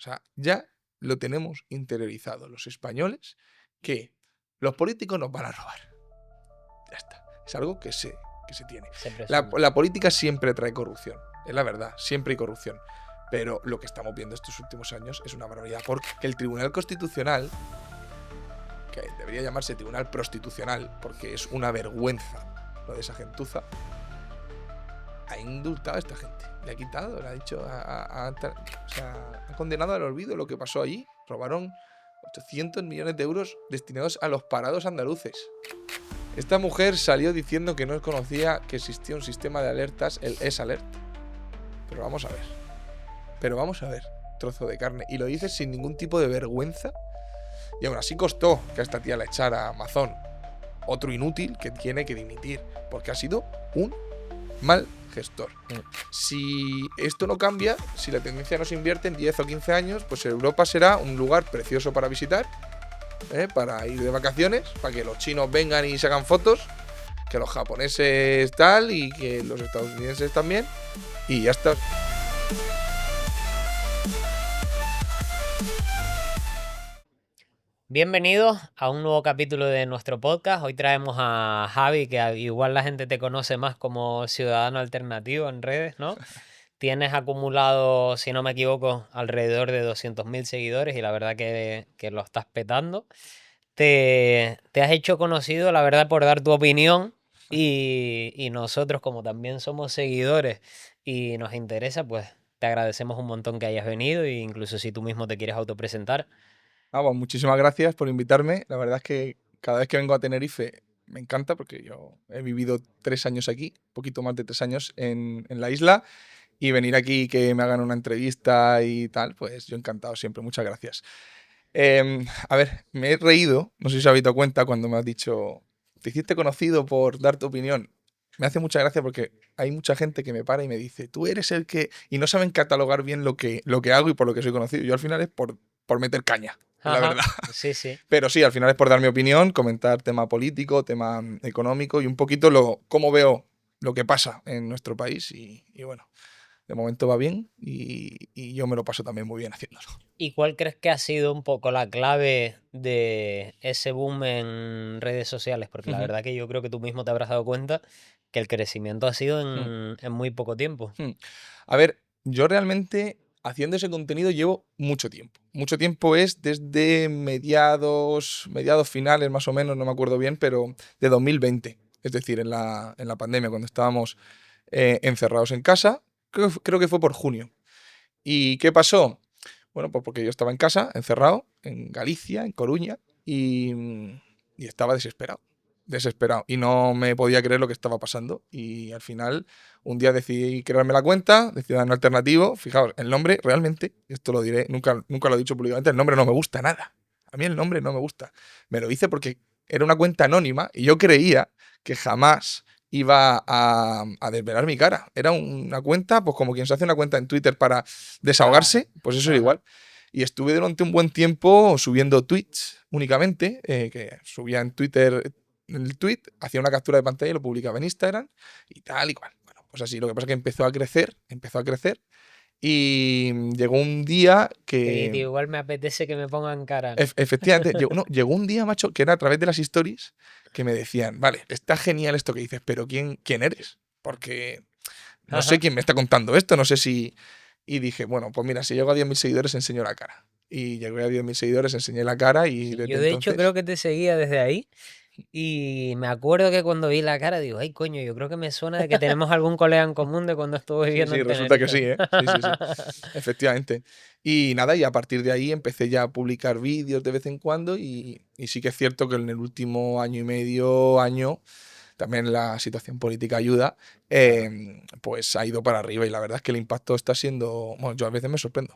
sea, ya lo tenemos interiorizado los españoles, que los políticos nos van a robar. Ya está. Es algo que se tiene. La política siempre trae corrupción, es la verdad, siempre hay corrupción. Pero lo que estamos viendo estos últimos años es una barbaridad, porque el Tribunal Constitucional, que debería llamarse Tribunal Prostitucional, porque es una vergüenza lo de esa gentuza, ha indultado a esta gente. Le ha quitado, le ha dicho, ha condenado al olvido lo que pasó allí. Robaron 800 millones de euros destinados a los parados andaluces. Esta mujer salió diciendo que no conocía que existía un sistema de alertas, el S-Alert. Pero vamos a ver, trozo de carne. Y lo dice sin ningún tipo de vergüenza. Y aún así costó que a esta tía la echara a Amazon. Otro inútil que tiene que dimitir, porque ha sido un mal gestor. Si esto no cambia, si la tendencia no se invierte en 10 o 15 años, pues Europa será un lugar precioso para visitar, para ir de vacaciones, para que los chinos vengan y se hagan fotos, que los japoneses tal y que los estadounidenses también, y ya está. Bienvenidos a un nuevo capítulo de nuestro podcast. Hoy traemos a Javi, que igual la gente te conoce más como ciudadano alternativo en redes, ¿no? Tienes acumulado, si no me equivoco, alrededor de 200.000 seguidores y la verdad que lo estás petando. Te has hecho conocido, la verdad, por dar tu opinión y nosotros, como también somos seguidores y nos interesa, pues te agradecemos un montón que hayas venido e incluso si tú mismo te quieres autopresentar. Pues muchísimas gracias por invitarme. La verdad es que cada vez que vengo a Tenerife me encanta, porque yo he vivido 3 años aquí, poquito más de 3 años en la isla, y venir aquí y que me hagan una entrevista y tal, pues yo encantado siempre. Muchas gracias. A ver, me he reído, no sé si os habéis dado cuenta cuando me has dicho, te hiciste conocido por dar tu opinión. Me hace mucha gracia porque hay mucha gente que me para y me dice, tú eres el que... Y no saben catalogar bien lo que hago y por lo que soy conocido. Yo al final es por meter caña, la Ajá, verdad. sí, sí. Pero sí, al final es por dar mi opinión, comentar tema político, tema económico y un poquito cómo veo lo que pasa en nuestro país. Y bueno, de momento va bien y yo me lo paso también muy bien haciéndolo. ¿Y cuál crees que ha sido un poco la clave de ese boom en redes sociales? Porque la verdad que yo creo que tú mismo te habrás dado cuenta que el crecimiento ha sido en muy poco tiempo. A ver, yo realmente haciendo ese contenido llevo mucho tiempo. Mucho tiempo es desde mediados finales más o menos, no me acuerdo bien, pero de 2020. Es decir, en la pandemia, cuando estábamos encerrados en casa. Creo que fue por junio. ¿Y qué pasó? Bueno, pues porque yo estaba en casa, encerrado, en Galicia, en Coruña, y estaba desesperado. Desesperado. Y no me podía creer lo que estaba pasando. Y al final, un día decidí crearme la cuenta de Ciudadano Alternativo. Fijaos, el nombre realmente, esto lo diré, nunca lo he dicho públicamente, el nombre no me gusta nada. A mí el nombre no me gusta. Me lo hice porque era una cuenta anónima y yo creía que jamás iba a desvelar mi cara. Era una cuenta, pues como quien se hace una cuenta en Twitter para desahogarse, pues eso era igual. Y estuve durante un buen tiempo subiendo tweets únicamente, que subía en Twitter el tweet, hacía una captura de pantalla y lo publicaba en Instagram y tal y cual. Bueno, pues así, lo que pasa es que empezó a crecer y llegó un día que... Tío, igual me apetece que me pongan cara. Efectivamente, llegó un día, macho, que era a través de las stories que me decían, vale, está genial esto que dices, pero ¿quién eres? Porque no sé quién me está contando esto, no sé si... Y dije, bueno, pues mira, si llego a 10.000 seguidores, enseño la cara. Y llegué a 10.000 seguidores, enseñé la cara y Sí, desde yo de hecho entonces... creo que te seguía desde ahí y me acuerdo que cuando vi la cara digo, ay coño, yo creo que me suena de que tenemos algún colega en común de cuando estuve viviendo Sí, en resulta que Tenerife. sí, ¿eh? Sí. Efectivamente. Y nada, y a partir de ahí empecé ya a publicar vídeos de vez en cuando y sí que es cierto que en el último año y medio, también la situación política ayuda, pues ha ido para arriba y la verdad es que el impacto está siendo... Bueno, yo a veces me sorprendo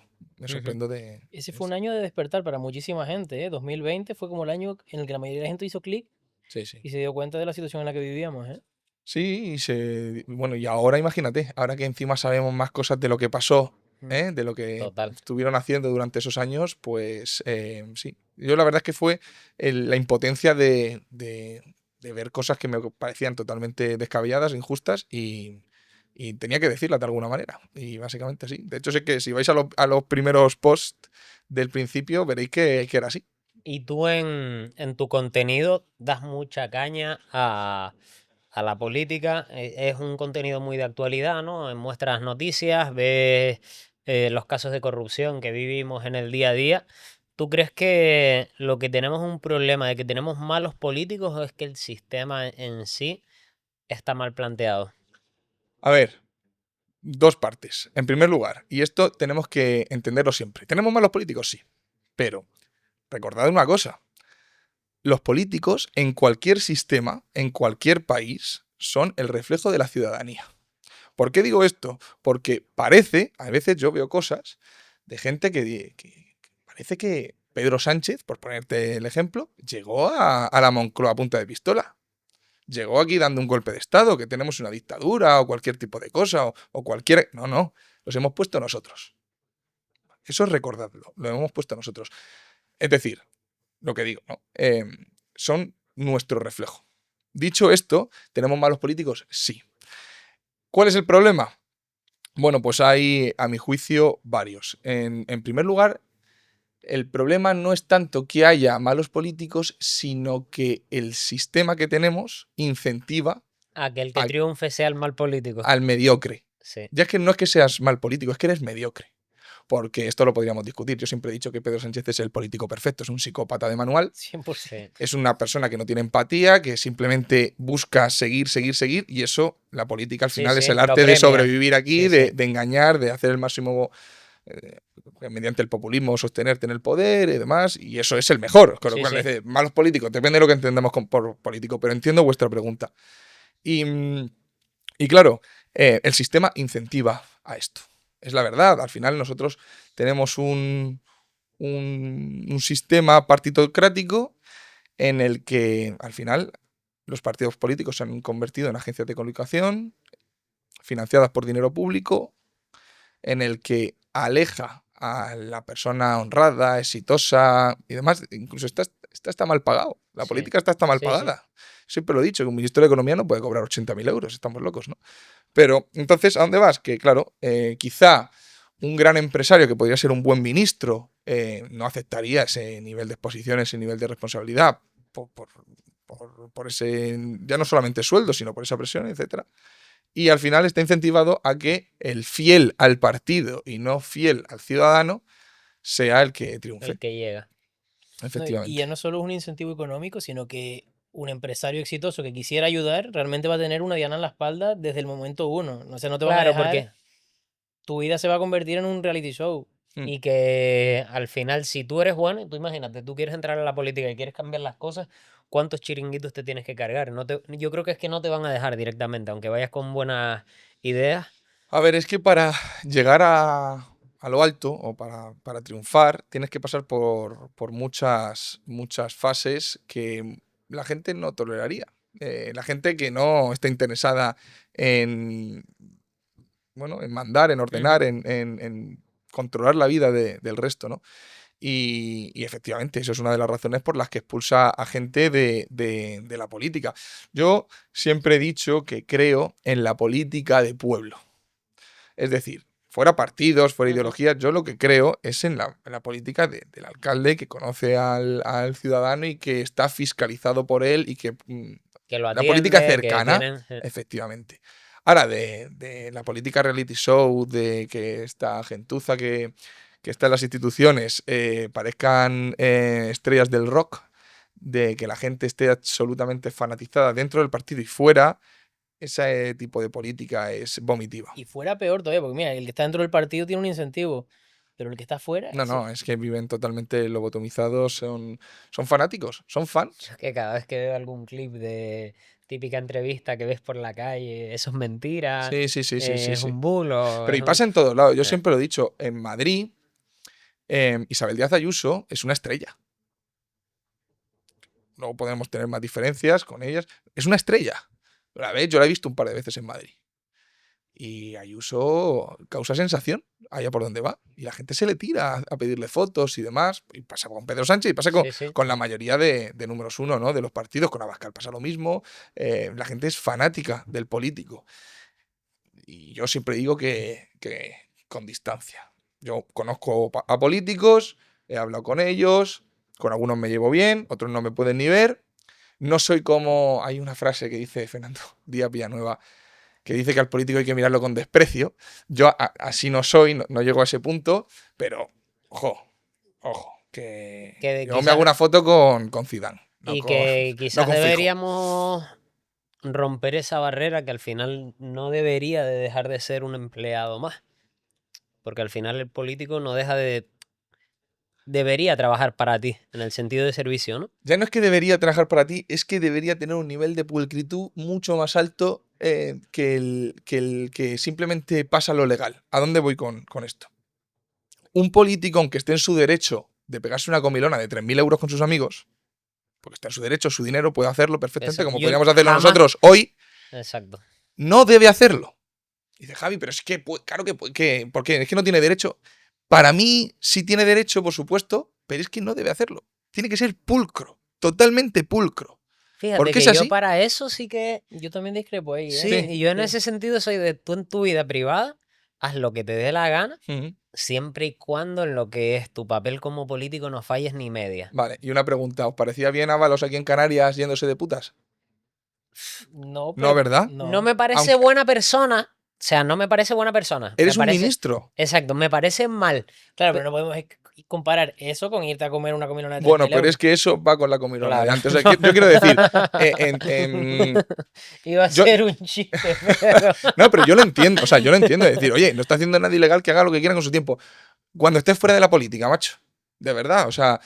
de... Ese fue un año de despertar para muchísima gente, ¿eh? 2020 fue como el año en el que la mayoría de la gente hizo clic Sí. y se dio cuenta de la situación en la que vivíamos, ¿eh? Sí, bueno, y ahora imagínate, ahora que encima sabemos más cosas de lo que pasó, de lo que Total. estuvieron haciendo durante esos años, pues sí. Yo la verdad es que fue la impotencia de ver cosas que me parecían totalmente descabelladas, injustas, y tenía que decirlas de alguna manera. Y básicamente sí. De hecho, sé que si vais a los primeros posts del principio, veréis que era así. Y tú en tu contenido das mucha caña a la política. Es un contenido muy de actualidad, ¿no? Muestras noticias, ves los casos de corrupción que vivimos en el día a día. ¿Tú crees que lo que tenemos es un problema de que tenemos malos políticos o es que el sistema en sí está mal planteado? A ver, dos partes. En primer lugar, y esto tenemos que entenderlo siempre. ¿Tenemos malos políticos? Sí. Pero recordad una cosa. Los políticos en cualquier sistema, en cualquier país, son el reflejo de la ciudadanía. ¿Por qué digo esto? Porque parece, a veces yo veo cosas de gente que parece que Pedro Sánchez, por ponerte el ejemplo, llegó a la Moncloa a punta de pistola. Llegó aquí dando un golpe de Estado, que tenemos una dictadura o cualquier tipo de cosa o cualquier... No, los hemos puesto nosotros. Eso es recordarlo, lo hemos puesto nosotros. Es decir, lo que digo, ¿no? Son nuestro reflejo. Dicho esto, ¿tenemos malos políticos? Sí. ¿Cuál es el problema? Bueno, pues hay, a mi juicio, varios. En primer lugar, el problema no es tanto que haya malos políticos, sino que el sistema que tenemos incentiva A que el que triunfe sea el mal político. al mediocre. Sí. Ya es que no es que seas mal político, es que eres mediocre. Porque esto lo podríamos discutir. Yo siempre he dicho que Pedro Sánchez es el político perfecto, es un psicópata de manual. 100%. Es una persona que no tiene empatía, que simplemente busca seguir, y eso, la política al final es el arte de sobrevivir aquí, de engañar, de hacer el máximo mediante el populismo, sostenerte en el poder y demás, y eso es el mejor. Con lo cual, dice, malos políticos, depende de lo que entendamos por político, pero entiendo vuestra pregunta. Y claro, el sistema incentiva a esto. Es la verdad. Al final nosotros tenemos un sistema partitocrático en el que al final los partidos políticos se han convertido en agencias de comunicación financiadas por dinero público, en el que aleja a la persona honrada, exitosa y demás. Incluso está mal pagado. La política está mal pagada. Siempre lo he dicho, que un ministro de Economía no puede cobrar 80.000 euros. Estamos locos, ¿no? Pero, entonces, ¿a dónde vas? Que, claro, quizá un gran empresario que podría ser un buen ministro no aceptaría ese nivel de exposición, ese nivel de responsabilidad por ese, ya no solamente sueldo, sino por esa presión, etcétera. Y al final está incentivado a que el fiel al partido y no fiel al ciudadano sea el que triunfe. El que llega. Efectivamente. No, y ya no solo es un incentivo económico, sino que un empresario exitoso que quisiera ayudar realmente va a tener una diana en la espalda desde el momento uno. No sé, no te van a dejar, porque tu vida se va a convertir en un reality show. Y que al final, si tú eres bueno, tú imagínate, tú quieres entrar a la política y quieres cambiar las cosas, ¿cuántos chiringuitos te tienes que cargar? Yo creo que es que no te van a dejar directamente, aunque vayas con buenas ideas. A ver, es que para llegar a lo alto o para triunfar tienes que pasar por muchas fases que la gente no toleraría. La gente que no está interesada en mandar, en ordenar, en controlar la vida del resto, ¿no? Y efectivamente, eso es una de las razones por las que expulsa a gente de la política. Yo siempre he dicho que creo en la política de pueblo. Es decir, fuera partidos, fuera ideologías, yo lo que creo es en la política del alcalde que conoce al ciudadano y que está fiscalizado por él y que lo atiende, la política cercana, efectivamente. Ahora, de la política reality show, de que esta gentuza que está en las instituciones parezcan estrellas del rock, de que la gente esté absolutamente fanatizada dentro del partido y fuera, ese tipo de política es vomitiva. Y fuera peor todavía, porque mira, el que está dentro del partido tiene un incentivo, pero el que está fuera... No, es que viven totalmente lobotomizados, son fanáticos, son fans. Es que cada vez que veo algún clip de típica entrevista que ves por la calle, eso es mentira, Sí. es un bulo. Pero y pasa en todos lados. Yo siempre lo he dicho, en Madrid, Isabel Díaz Ayuso es una estrella. Luego podemos tener más diferencias con ellas. Es una estrella. Yo la he visto un par de veces en Madrid. Y Ayuso causa sensación allá por donde va. Y la gente se le tira a pedirle fotos y demás. Y pasa con Pedro Sánchez y pasa con la mayoría de números uno, ¿no? De los partidos. Con Abascal pasa lo mismo. La gente es fanática del político. Y yo siempre digo que con distancia. Yo conozco a políticos, he hablado con ellos, con algunos me llevo bien, otros no me pueden ni ver. No soy como... Hay una frase que dice Fernando Díaz Villanueva, que dice que al político hay que mirarlo con desprecio. Yo así no soy, no llego a ese punto, pero ojo, que yo quizás, me hago una foto con Zidane. Y que quizás deberíamos romper esa barrera que al final no debería de dejar de ser un empleado más. Porque al final el político no deja de... Debería trabajar para ti, en el sentido de servicio, ¿no? Ya no es que debería trabajar para ti, es que debería tener un nivel de pulcritud mucho más alto que el que simplemente pasa lo legal. ¿A dónde voy con esto? Un político, aunque esté en su derecho de pegarse una comilona de 3.000 euros con sus amigos, porque está en su derecho, su dinero, puede hacerlo perfectamente, como podríamos hacerlo nosotros hoy. Exacto. No debe hacerlo. Dice Javi, pero es que, claro que, ¿por qué? Es que no tiene derecho. Para mí sí tiene derecho, por supuesto, pero es que no debe hacerlo. Tiene que ser pulcro, totalmente pulcro. Fíjate que yo para eso sí que... Yo también discrepo ahí. Sí, y yo en ese sentido soy de tú en tu vida privada, haz lo que te dé la gana, siempre y cuando en lo que es tu papel como político no falles ni media. Vale, y una pregunta, ¿os parecía bien Ábalos aquí en Canarias yéndose de putas? No, pero, ¿no, verdad? No me parece buena persona. O sea, no me parece buena persona. Eres un ministro. Exacto, me parece mal. Claro, pero no podemos comparar eso con irte a comer una comilona de 3.000 Bueno, pero euros. es que eso va con la comilona de antes. O sea, yo quiero decir... Iba a ser un chiste, pero... No, pero yo lo entiendo. O sea, yo lo entiendo. Es decir, oye, no está haciendo nada ilegal, que haga lo que quiera con su tiempo. Cuando estés fuera de la política, macho. De verdad, o sea,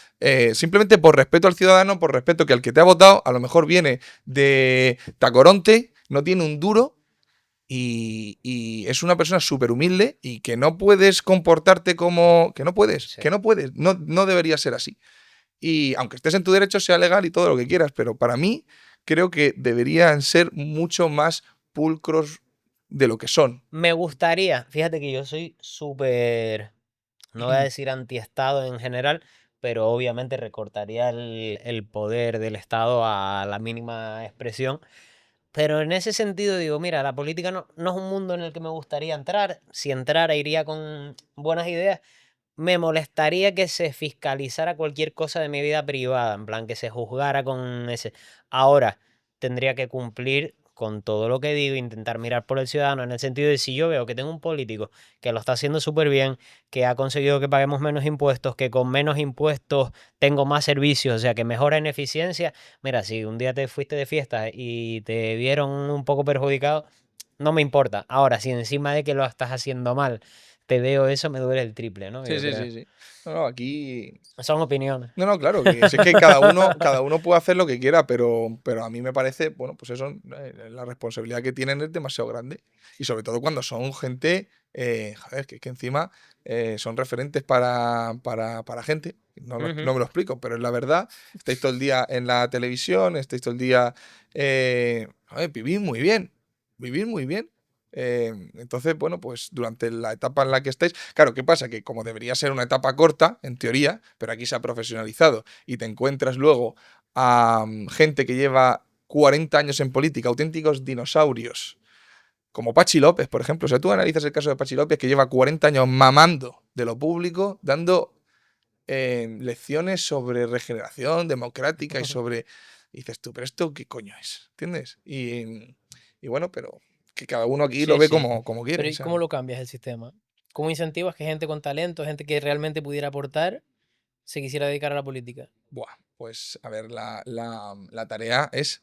simplemente por respeto al ciudadano, por respeto que al que te ha votado, a lo mejor viene de Tacoronte, no tiene un duro y es una persona súper humilde y que no puedes comportarte como... Que no puedes, sí. Que no puedes, no debería ser así. Y aunque estés en tu derecho, sea legal y todo lo que quieras, pero para mí creo que deberían ser mucho más pulcros de lo que son. Me gustaría, fíjate que yo soy súper... No voy a decir antiestado en general, pero obviamente recortaría el poder del Estado a la mínima expresión. Pero en ese sentido digo, mira, la política no es un mundo en el que me gustaría entrar. Si entrara iría con buenas ideas. Me molestaría que se fiscalizara cualquier cosa de mi vida privada, en plan que se juzgara con ese. Ahora, tendría que cumplir con todo lo que digo, intentar mirar por el ciudadano, en el sentido de si yo veo que tengo un político que lo está haciendo súper bien, que ha conseguido que paguemos menos impuestos, que con menos impuestos tengo más servicios, o sea, que mejora en eficiencia. Mira, si un día te fuiste de fiesta y te vieron un poco perjudicado, no me importa. Ahora, si encima de que lo estás haciendo mal, te veo eso, me duele el triple, ¿no? Sí. No, aquí... Son opiniones. No, claro, que es que cada uno puede hacer lo que quiera, pero a mí me parece, bueno, pues eso, la responsabilidad que tienen es demasiado grande. Y sobre todo cuando son gente, joder, que encima son referentes para gente. No me lo explico, pero es la verdad. Estáis todo el día en la televisión, estáis todo el día... vivís muy bien. Entonces, bueno, pues durante la etapa en la que estáis, claro, ¿qué pasa? Que como debería ser una etapa corta, en teoría, pero aquí se ha profesionalizado y te encuentras luego a gente que lleva 40 años en política, auténticos dinosaurios, como Pachi López, por ejemplo. O sea, tú analizas el caso de Pachi López, que lleva 40 años mamando de lo público, dando lecciones sobre regeneración democrática y sobre... Y dices tú, ¿pero esto qué coño es? ¿Entiendes? Y bueno, pero... que cada uno aquí lo ve como quiere. Pero ¿y cómo lo cambias el sistema? ¿Cómo incentivas que gente con talento, gente que realmente pudiera aportar, se quisiera dedicar a la política? Buah, pues a ver, la tarea es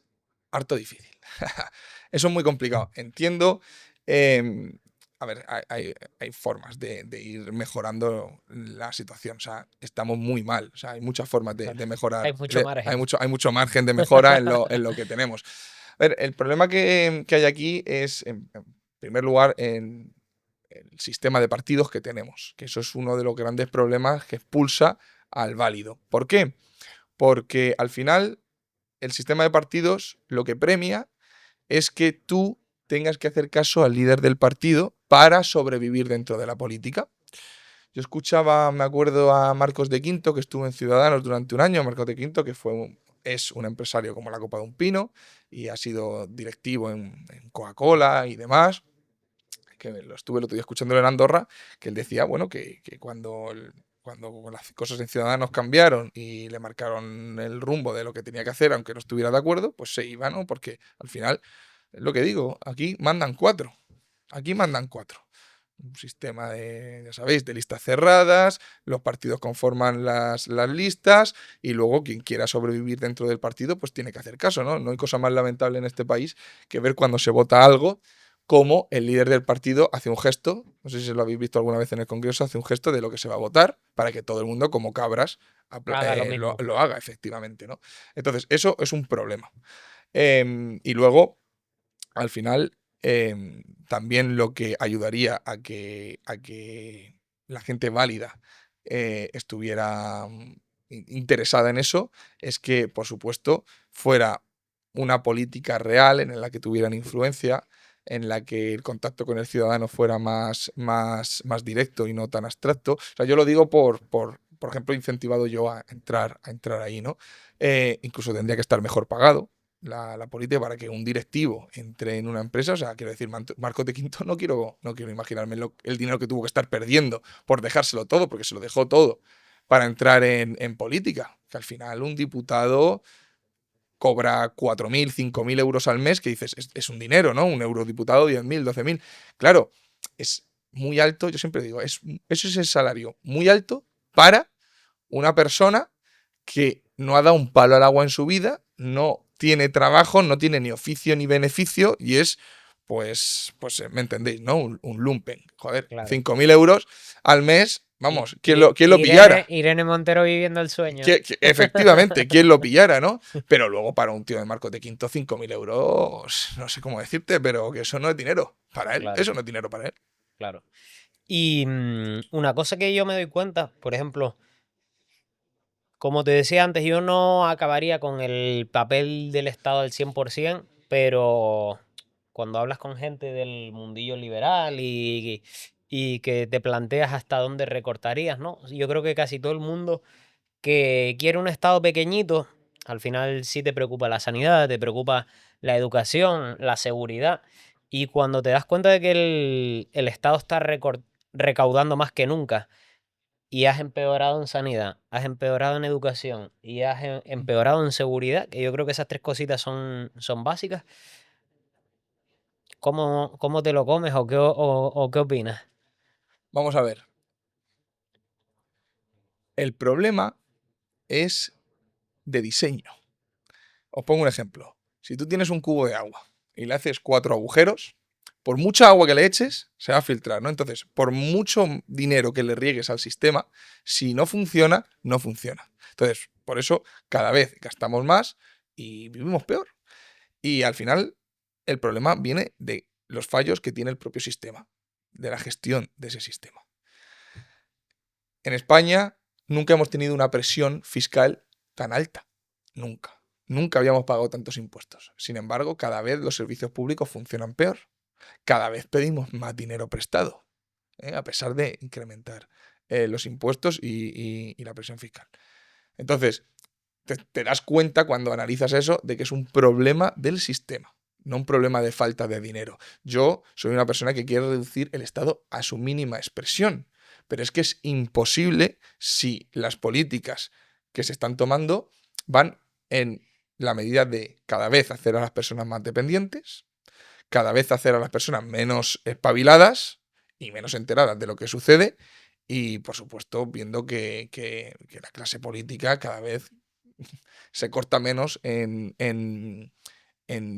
harto difícil. Eso es muy complicado. Entiendo. A ver, hay formas de ir mejorando la situación. O sea, estamos muy mal. O sea, hay muchas formas de mejorar. Hay mucho margen. Hay mucho margen de mejora en lo que tenemos. A ver, el problema que hay aquí es, en primer lugar, en el sistema de partidos que tenemos, que eso es uno de los grandes problemas que expulsa al válido. ¿Por qué? Porque al final el sistema de partidos lo que premia es que tú tengas que hacer caso al líder del partido para sobrevivir dentro de la política. Yo escuchaba, me acuerdo, a Marcos de Quinto, que estuvo en Ciudadanos durante un año. Marcos de Quinto, que es un empresario como la copa de un pino y ha sido directivo en Coca-Cola y demás, que lo estuve el otro día escuchándolo en Andorra, que él decía, bueno, que cuando cuando las cosas en Ciudadanos cambiaron y le marcaron el rumbo de lo que tenía que hacer, aunque no estuviera de acuerdo, pues se iba, ¿no? Porque al final, es lo que digo, aquí mandan 4. Aquí mandan 4. Un sistema de, ya sabéis, de listas cerradas, los partidos conforman las listas y luego quien quiera sobrevivir dentro del partido pues tiene que hacer caso, ¿no? No hay cosa más lamentable en este país que ver cuando se vota algo como el líder del partido hace un gesto, no sé si lo habéis visto alguna vez en el Congreso, hace un gesto de lo que se va a votar para que todo el mundo, como cabras, lo haga efectivamente, ¿no? Entonces, eso es un problema. Y luego, al final, también lo que ayudaría a que la gente válida estuviera interesada en eso es que, por supuesto, fuera una política real en la que tuvieran influencia, en la que el contacto con el ciudadano fuera más directo y no tan abstracto. O sea, yo lo digo por ejemplo, incentivado yo a entrar ahí, ¿no? Incluso tendría que estar mejor pagado la política para que un directivo entre en una empresa. O sea, quiero decir, Marcos de Quinto no quiero imaginarme el dinero que tuvo que estar perdiendo por dejárselo todo, porque se lo dejó todo para entrar en política. Que al final un diputado cobra 4.000, 5.000 euros al mes, que dices, es un dinero, ¿no? Un eurodiputado, 10.000, 12.000. Claro, es muy alto, yo siempre digo, eso es el salario muy alto para una persona que no ha dado un palo al agua en su vida, no tiene trabajo, no tiene ni oficio ni beneficio y es, pues me entendéis, ¿no? Un lumpen. Joder, claro. 5.000 euros al mes. Vamos, ¿quién lo pillara? Irene Montero viviendo el sueño. Efectivamente, ¿quién lo pillara, no? Pero luego para un tío de Marcos de Quinto, 5.000 euros, no sé cómo decirte, pero que eso no es dinero para él. Claro. Eso no es dinero para él. Claro. Y una cosa que yo me doy cuenta, por ejemplo, como te decía antes, yo no acabaría con el papel del Estado al 100%, pero cuando hablas con gente del mundillo liberal y que te planteas hasta dónde recortarías, ¿no? Yo creo que casi todo el mundo que quiere un Estado pequeñito, al final sí te preocupa la sanidad, te preocupa la educación, la seguridad. Y cuando te das cuenta de que el Estado está recaudando más que nunca y has empeorado en sanidad, has empeorado en educación y has empeorado en seguridad, que yo creo que esas 3 cositas son básicas, ¿cómo te lo comes o qué opinas? Vamos a ver. El problema es de diseño. Os pongo un ejemplo. Si tú tienes un cubo de agua y le haces 4 agujeros, por mucha agua que le eches, se va a filtrar, ¿no? Entonces, por mucho dinero que le riegues al sistema, si no funciona, no funciona. Entonces, por eso, cada vez gastamos más y vivimos peor. Y al final, el problema viene de los fallos que tiene el propio sistema, de la gestión de ese sistema. En España, nunca hemos tenido una presión fiscal tan alta. Nunca. Nunca habíamos pagado tantos impuestos. Sin embargo, cada vez los servicios públicos funcionan peor. Cada vez pedimos más dinero prestado, a pesar de incrementar los impuestos y la presión fiscal. Entonces, te das cuenta cuando analizas eso de que es un problema del sistema, no un problema de falta de dinero. Yo soy una persona que quiere reducir el Estado a su mínima expresión, pero es que es imposible si las políticas que se están tomando van en la medida de cada vez hacer a las personas más dependientes, cada vez hacer a las personas menos espabiladas y menos enteradas de lo que sucede y, por supuesto, viendo que la clase política cada vez se corta menos en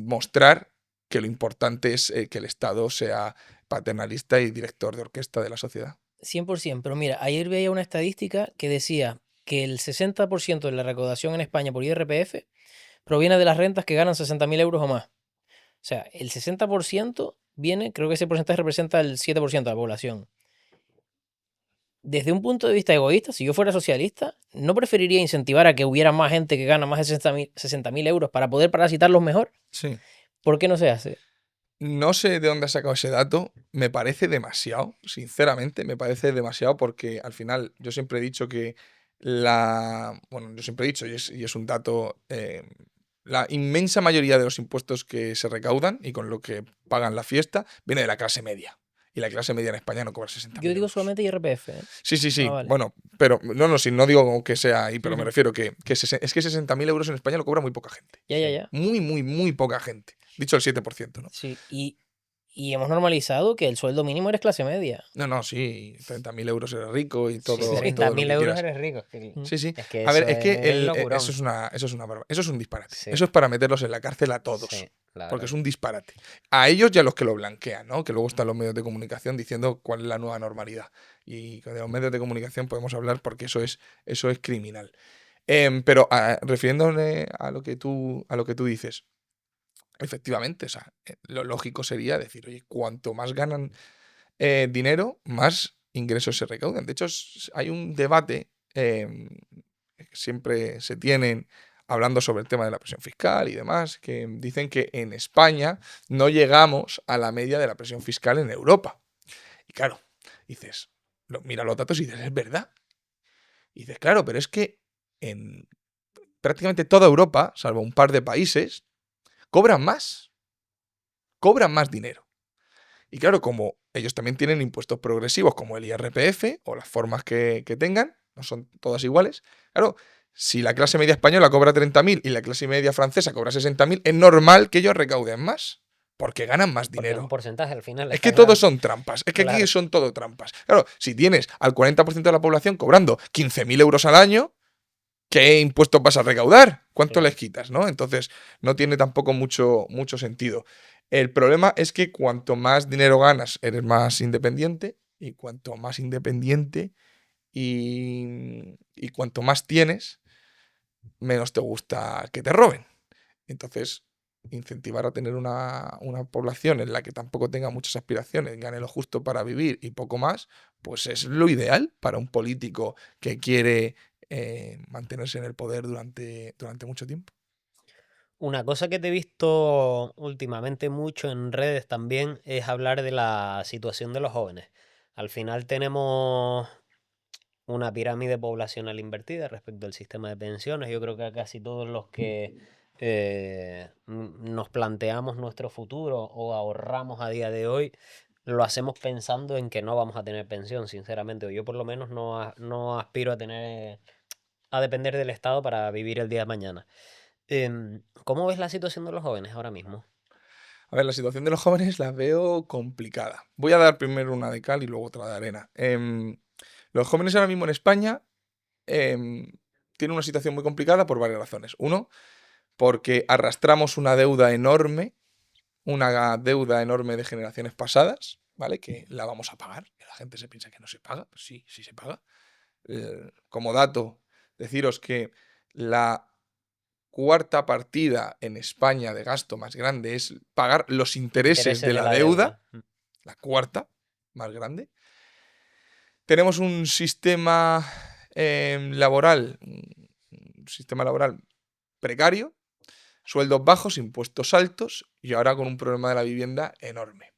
mostrar que lo importante es que el Estado sea paternalista y director de orquesta de la sociedad. 100%, pero mira, ayer veía una estadística que decía que el 60% de la recaudación en España por IRPF proviene de las rentas que ganan 60.000 euros o más. O sea, el 60% viene, creo que ese porcentaje representa el 7% de la población. Desde un punto de vista egoísta, si yo fuera socialista, no preferiría incentivar a que hubiera más gente que gana más de 60.000 euros para poder parasitarlos mejor. Sí. ¿Por qué no se hace? No sé de dónde has sacado ese dato, me parece demasiado, sinceramente, me parece demasiado porque al final yo siempre he dicho que yo siempre he dicho, y es un dato, la inmensa mayoría de los impuestos que se recaudan y con lo que pagan la fiesta viene de la clase media. Y la clase media en España no cobra 60.000 Yo digo euros. solamente IRPF. Sí. Vale. Bueno, pero no digo que sea ahí, pero me refiero que es que 60.000 euros en España lo cobra muy poca gente. Ya. Muy poca gente. Dicho el 7%, ¿no? Sí, y hemos normalizado que el sueldo mínimo eres clase media. No, sí, 30.000 euros eres rico y todo. Sí, y todo lo que 30.000 euros quieras. eres rico. Sí. Es que A ver, eso es que locurón. eso es un disparate. Sí. Eso es para meterlos en la cárcel a todos. Sí, porque es un disparate. A ellos y a los que lo blanquean, ¿no? Que luego están los medios de comunicación diciendo cuál es la nueva normalidad. Y de los medios de comunicación podemos hablar porque eso es criminal. Pero refiriéndome a lo que tú dices, efectivamente, o sea, lo lógico sería decir, oye, cuanto más ganan dinero, más ingresos se recaudan. De hecho, hay un debate que siempre se tienen hablando sobre el tema de la presión fiscal y demás, que dicen que en España no llegamos a la media de la presión fiscal en Europa. Y claro, dices, mira los datos y dices, es verdad. Y dices, claro, pero es que en prácticamente toda Europa, salvo un par de países, cobran más dinero. Y claro, como ellos también tienen impuestos progresivos como el IRPF o las formas que tengan, no son todas iguales, claro, si la clase media española cobra 30.000 y la clase media francesa cobra 60.000, es normal que ellos recauden más, porque ganan más dinero. Porque es un porcentaje al final. Es que todos son trampas, es que aquí son todo trampas. Claro, si tienes al 40% de la población cobrando 15.000 euros al año, ¿qué impuestos vas a recaudar? ¿Cuánto les quitas, no? Entonces, no tiene tampoco mucho sentido. El problema es que cuanto más dinero ganas, eres más independiente, y cuanto más independiente y cuanto más tienes, menos te gusta que te roben. Entonces, incentivar a tener una población en la que tampoco tenga muchas aspiraciones, gane lo justo para vivir y poco más, pues es lo ideal para un político que quiere mantenerse en el poder durante mucho tiempo. Una cosa que te he visto últimamente mucho en redes también es hablar de la situación de los jóvenes. Al final tenemos una pirámide poblacional invertida respecto al sistema de pensiones. Yo creo que a casi todos los que nos planteamos nuestro futuro o ahorramos a día de hoy, lo hacemos pensando en que no vamos a tener pensión, sinceramente. O yo por lo menos no aspiro a depender del Estado para vivir el día de mañana. ¿Cómo ves la situación de los jóvenes ahora mismo? A ver, la situación de los jóvenes la veo complicada. Voy a dar primero una de cal y luego otra de arena. Los jóvenes ahora mismo en España tienen una situación muy complicada por varias razones. Uno, porque arrastramos una deuda enorme de generaciones pasadas, ¿vale? Que la vamos a pagar. La gente se piensa que no se paga, pues sí se paga. Como dato, deciros que la cuarta partida en España de gasto más grande es pagar los intereses de la deuda. La cuarta más grande. Tenemos un sistema laboral precario, sueldos bajos, impuestos altos y ahora con un problema de la vivienda enorme.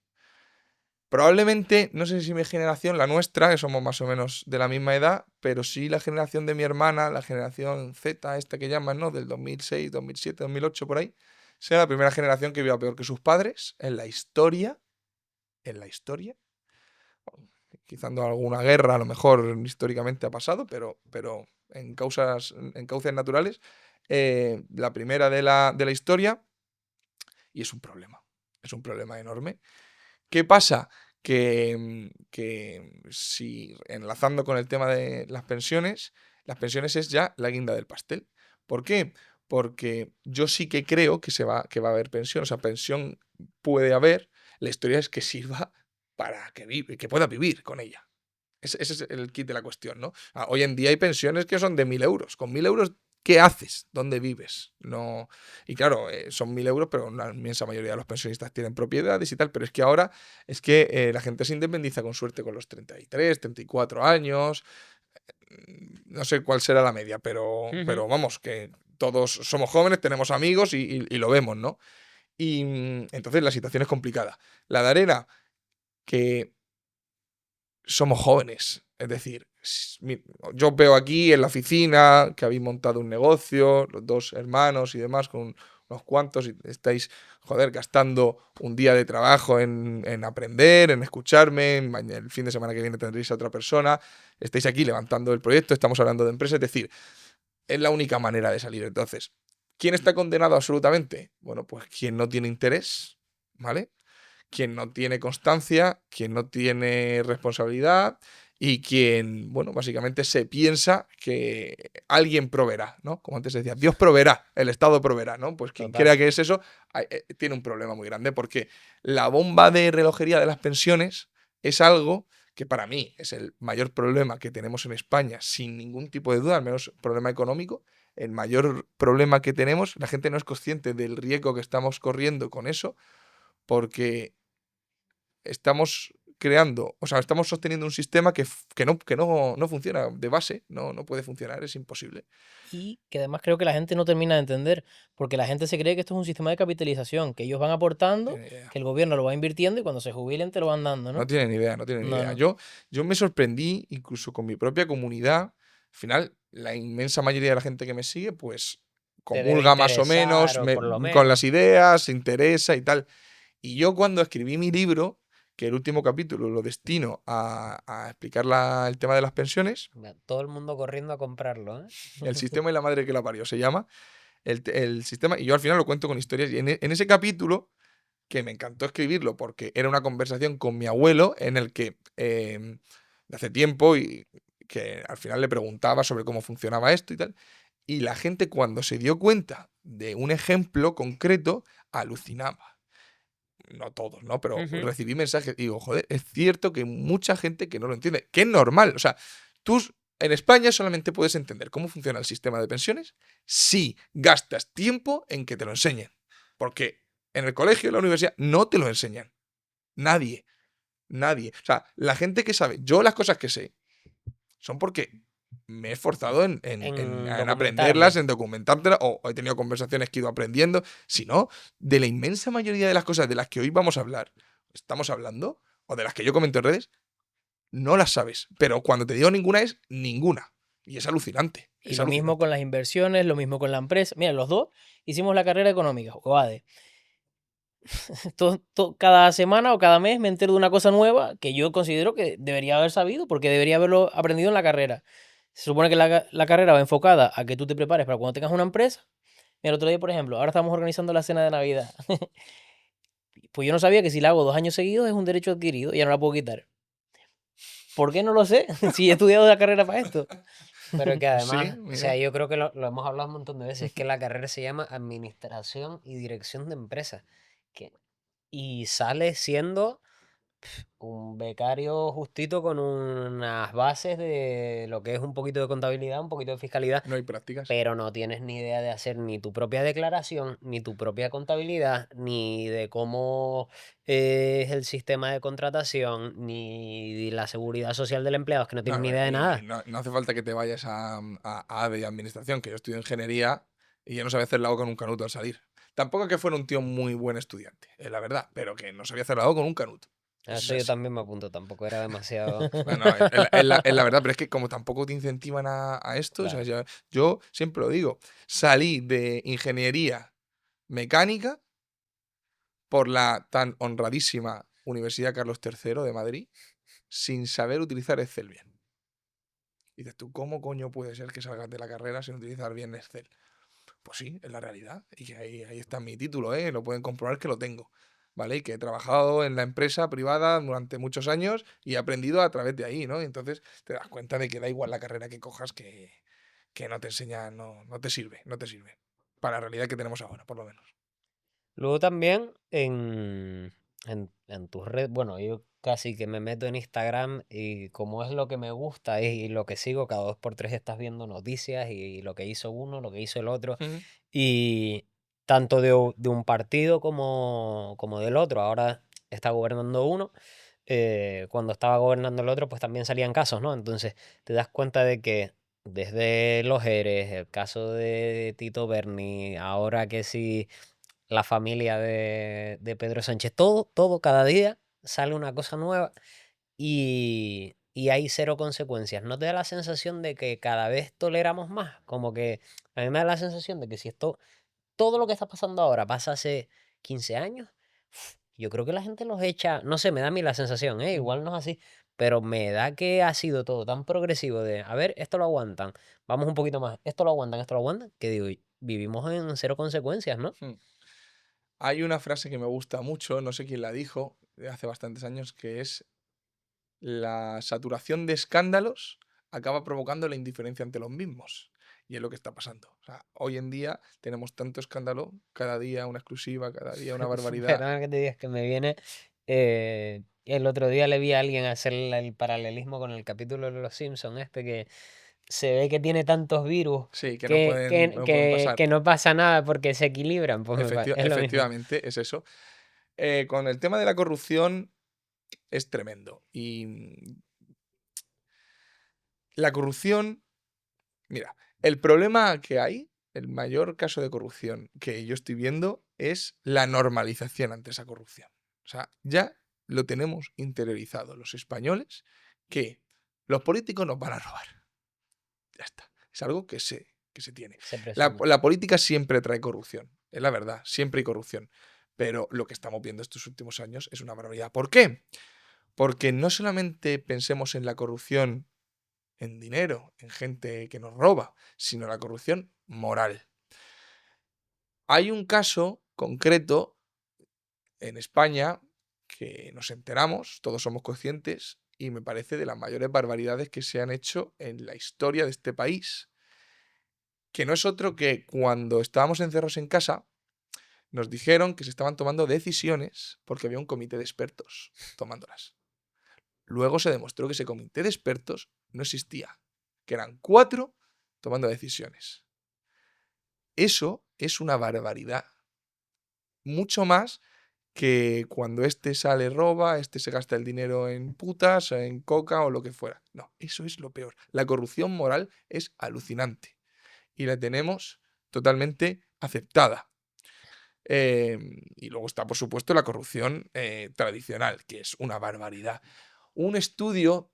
Probablemente, no sé si mi generación, la nuestra, que somos más o menos de la misma edad, pero sí la generación de mi hermana, la generación Z, esta que llaman, ¿no? Del 2006, 2007, 2008, por ahí, sea la primera generación que viva peor que sus padres en la historia. Quizando alguna guerra, a lo mejor históricamente ha pasado, pero en cauces naturales, la primera de la historia, y es un problema enorme. ¿Qué pasa? Que si enlazando con el tema de las pensiones es ya la guinda del pastel. ¿Por qué? Porque yo sí que creo que va a haber pensión, o sea, pensión puede haber, la historia es que sirva para que pueda vivir con ella. Ese es el kit de la cuestión, ¿no? Hoy en día hay pensiones que son de 1.000 euros. Con 1.000 euros, ¿qué haces? ¿Dónde vives? No. Y claro, son 1.000 euros, pero la inmensa mayoría de los pensionistas tienen propiedades y tal. Pero es que ahora la gente se independiza con suerte con los 33, 34 años. No sé cuál será la media, pero vamos, que todos somos jóvenes, tenemos amigos y lo vemos, ¿no? Y entonces la situación es complicada. La de arena, que somos jóvenes. Es decir, yo veo aquí en la oficina que habéis montado un negocio, los dos hermanos y demás, con una unos cuantos, y estáis, joder, gastando un día de trabajo en aprender, en escucharme, el fin de semana que viene tendréis a otra persona, estáis aquí levantando el proyecto, estamos hablando de empresas, es decir, es la única manera de salir. Entonces, ¿quién está condenado absolutamente? Bueno, pues quien no tiene interés, ¿vale? Quien no tiene constancia, quien no tiene responsabilidad y quien, bueno, básicamente se piensa que alguien proveerá, ¿no? Como antes decía, Dios proveerá, el Estado proveerá, ¿no? Pues quien crea que es eso tiene un problema muy grande, porque la bomba de relojería de las pensiones es algo que para mí es el mayor problema que tenemos en España, sin ningún tipo de duda, al menos problema económico. El mayor problema que tenemos, la gente no es consciente del riesgo que estamos corriendo con eso, porque estamos creando, o sea, estamos sosteniendo un sistema que no funciona de base, no puede funcionar, es imposible. Y que además creo que la gente no termina de entender, porque la gente se cree que esto es un sistema de capitalización, que ellos van aportando, que el gobierno lo va invirtiendo y cuando se jubilen te lo van dando, ¿no? No tienen idea, no tienen idea. No. Yo me sorprendí, incluso con mi propia comunidad. Al final, la inmensa mayoría de la gente que me sigue, pues comulga más o menos con las ideas, se interesa y tal. Y yo cuando escribí mi libro, que el último capítulo lo destino a explicar el tema de las pensiones. Todo el mundo corriendo a comprarlo, ¿eh? El sistema y la madre que la parió, se llama el sistema. Y yo al final lo cuento con historias. Y en ese capítulo, que me encantó escribirlo porque era una conversación con mi abuelo en el que de hace tiempo y que al final le preguntaba sobre cómo funcionaba esto y tal. Y la gente cuando se dio cuenta de un ejemplo concreto, alucinaba. No todos, ¿no? Pero recibí mensajes y digo, joder, es cierto que hay mucha gente que no lo entiende, que es normal. O sea, tú en España solamente puedes entender cómo funciona el sistema de pensiones si gastas tiempo en que te lo enseñen. Porque en el colegio, en la universidad, no te lo enseñan. Nadie. Nadie. O sea, la gente que sabe, yo las cosas que sé, son porque me he esforzado en aprenderlas, en documentártelas, o he tenido conversaciones que he ido aprendiendo. Si no, de la inmensa mayoría de las cosas de las que hoy vamos a hablar, estamos hablando, o de las que yo comento en redes, no las sabes. Pero cuando te digo ninguna es ninguna. Y es alucinante. Y lo mismo con las inversiones, lo mismo con la empresa. Mira, los dos hicimos la carrera económica, OADE. Cada semana o cada mes me entero de una cosa nueva que yo considero que debería haber sabido porque debería haberlo aprendido en la carrera. Se supone que la carrera va enfocada a que tú te prepares para cuando tengas una empresa. Mira, el otro día, por ejemplo, ahora estamos organizando la cena de Navidad. Pues yo no sabía que si la hago 2 años seguidos es un derecho adquirido y ya no la puedo quitar. ¿Por qué no lo sé? Si he estudiado la carrera para esto. Pero que además, o sea, yo creo que lo hemos hablado un montón de veces, que la carrera se llama Administración y Dirección de Empresas. Y sale siendo un becario justito con unas bases de lo que es un poquito de contabilidad, un poquito de fiscalidad. No hay prácticas. Pero no tienes ni idea de hacer ni tu propia declaración, ni tu propia contabilidad, ni de cómo es el sistema de contratación, ni de la seguridad social del empleado, es que no tienes ni idea de nada. No hace falta que te vayas a de administración, que yo estudio ingeniería y yo no sabía hacer la O con un canuto al salir. Tampoco que fuera un tío muy buen estudiante, es la verdad, pero que no sabía hacer la O con un canuto. Eso yo también me apunto, tampoco era demasiado. Bueno, es la verdad, pero es que como tampoco te incentivan a esto, claro. O sea, yo siempre lo digo, salí de ingeniería mecánica por la tan honradísima Universidad Carlos III de Madrid sin saber utilizar Excel bien. Y dices tú, ¿cómo coño puede ser que salgas de la carrera sin utilizar bien Excel? Pues sí, es la realidad. Y que ahí está mi título, ¿eh? Lo pueden comprobar que lo tengo. ¿Vale? Y que he trabajado en la empresa privada durante muchos años y he aprendido a través de ahí, ¿no? Y entonces te das cuenta de que da igual la carrera que cojas, que no te enseña, no te sirve, no te sirve. Para la realidad que tenemos ahora, por lo menos. Luego también en tus redes, bueno, yo casi que me meto en Instagram y como es lo que me gusta y lo que sigo, cada 2x3 estás viendo noticias y lo que hizo uno, lo que hizo el otro. Y tanto de un partido como del otro. Ahora está gobernando uno. Cuando estaba gobernando el otro, pues también salían casos, ¿no? Entonces te das cuenta de que desde Los Eres, el caso de Tito Berni, ahora que sí, la familia de Pedro Sánchez, todo, cada día sale una cosa nueva y hay cero consecuencias. ¿No te da la sensación de que cada vez toleramos más? Como que a mí me da la sensación de que si esto todo lo que está pasando ahora pasa hace 15 años, yo creo que la gente los echa, no sé, me da a mí la sensación, igual no es así, pero me da que ha sido todo tan progresivo de, a ver, esto lo aguantan, vamos un poquito más, esto lo aguantan, que digo, vivimos en cero consecuencias, ¿no? Hay una frase que me gusta mucho, no sé quién la dijo, de hace bastantes años, que es: la saturación de escándalos acaba provocando la indiferencia ante los mismos. Y es lo que está pasando. O sea, hoy en día tenemos tanto escándalo, cada día una exclusiva, cada día una barbaridad. Perdona que te digas que me viene. El otro día le vi a alguien hacer el paralelismo con el capítulo de Los Simpsons, que se ve que tiene tantos virus Sí, que no pueden pasar. que no pasa nada porque se equilibran. Pues es lo mismo. Efectivamente, es eso. Con el tema de la corrupción es tremendo. Y la corrupción, mira, el problema que hay, el mayor caso de corrupción que yo estoy viendo es la normalización ante esa corrupción. O sea, ya lo tenemos interiorizado los españoles, que los políticos nos van a robar. Ya está. Es algo que se tiene. La política siempre trae corrupción, es la verdad, siempre hay corrupción. Pero lo que estamos viendo estos últimos años es una barbaridad. ¿Por qué? Porque no solamente pensemos en la corrupción en dinero, en gente que nos roba, sino la corrupción moral. Hay un caso concreto en España que nos enteramos, todos somos conscientes, y me parece de las mayores barbaridades que se han hecho en la historia de este país, que no es otro que cuando estábamos encerrados en casa, nos dijeron que se estaban tomando decisiones porque había un comité de expertos tomándolas. Luego se demostró que ese comité de expertos no existía, que eran 4 tomando decisiones. Eso es una barbaridad. Mucho más que cuando este sale roba, este se gasta el dinero en putas, en coca o lo que fuera. No, eso es lo peor. La corrupción moral es alucinante y la tenemos totalmente aceptada. Y luego está, por supuesto, la corrupción tradicional, que es una barbaridad. Un estudio,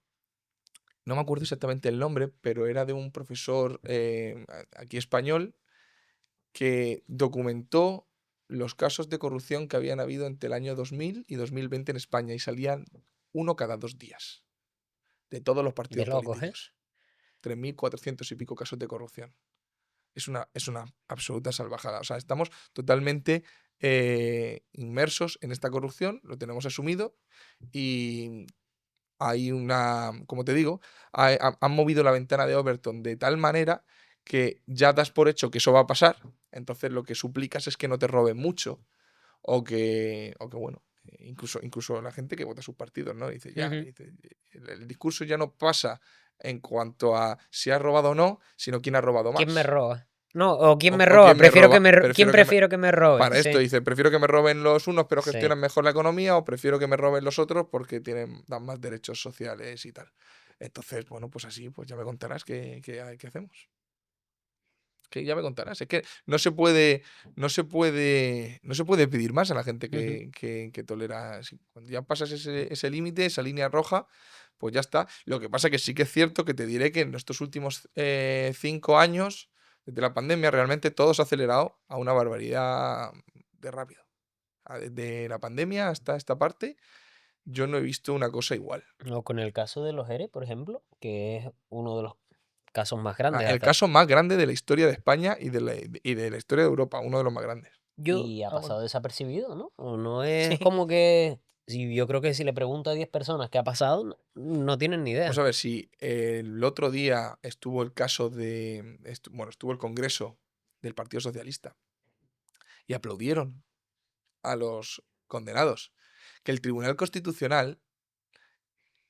no me acuerdo exactamente el nombre, pero era de un profesor aquí español que documentó los casos de corrupción que habían habido entre el año 2000 y 2020 en España y salían uno cada 2 días de todos los partidos políticos. 3.400 y pico casos de corrupción. Es una absoluta salvajada. O sea, estamos totalmente inmersos en esta corrupción, lo tenemos asumido y hay como te digo, han movido la ventana de Overton de tal manera que ya das por hecho que eso va a pasar. Entonces lo que suplicas es que no te roben mucho o que bueno, incluso la gente que vota sus partidos, ¿no? Dice, ya, el discurso ya no pasa en cuanto a si has robado o no, sino quién ha robado más. ¿Quién me roba? No, o quién me roba, prefiero que me roben. Para esto dice, prefiero que me roben los unos pero gestionan mejor la economía, o prefiero que me roben los otros porque dan más derechos sociales y tal. Entonces, bueno, pues así, pues ya me contarás qué hacemos. Que ya me contarás. Es que no se puede pedir más a la gente que tolera. Cuando ya pasas ese límite, esa línea roja, pues ya está. Lo que pasa que sí que es cierto que te diré que en estos últimos 5 años, desde la pandemia, realmente todo se ha acelerado a una barbaridad de rápido. Desde la pandemia hasta esta parte, yo no he visto una cosa igual. O con el caso de los ERE, por ejemplo, que es uno de los casos más grandes. El caso más grande de la historia de España y de la historia de Europa, uno de los más grandes. Y ha pasado desapercibido, ¿no? O no es como que... Yo creo que si le pregunto a 10 personas qué ha pasado, no tienen ni idea. Vamos a ver, si el otro día estuvo el caso estuvo el Congreso del Partido Socialista y aplaudieron a los condenados, que el Tribunal Constitucional,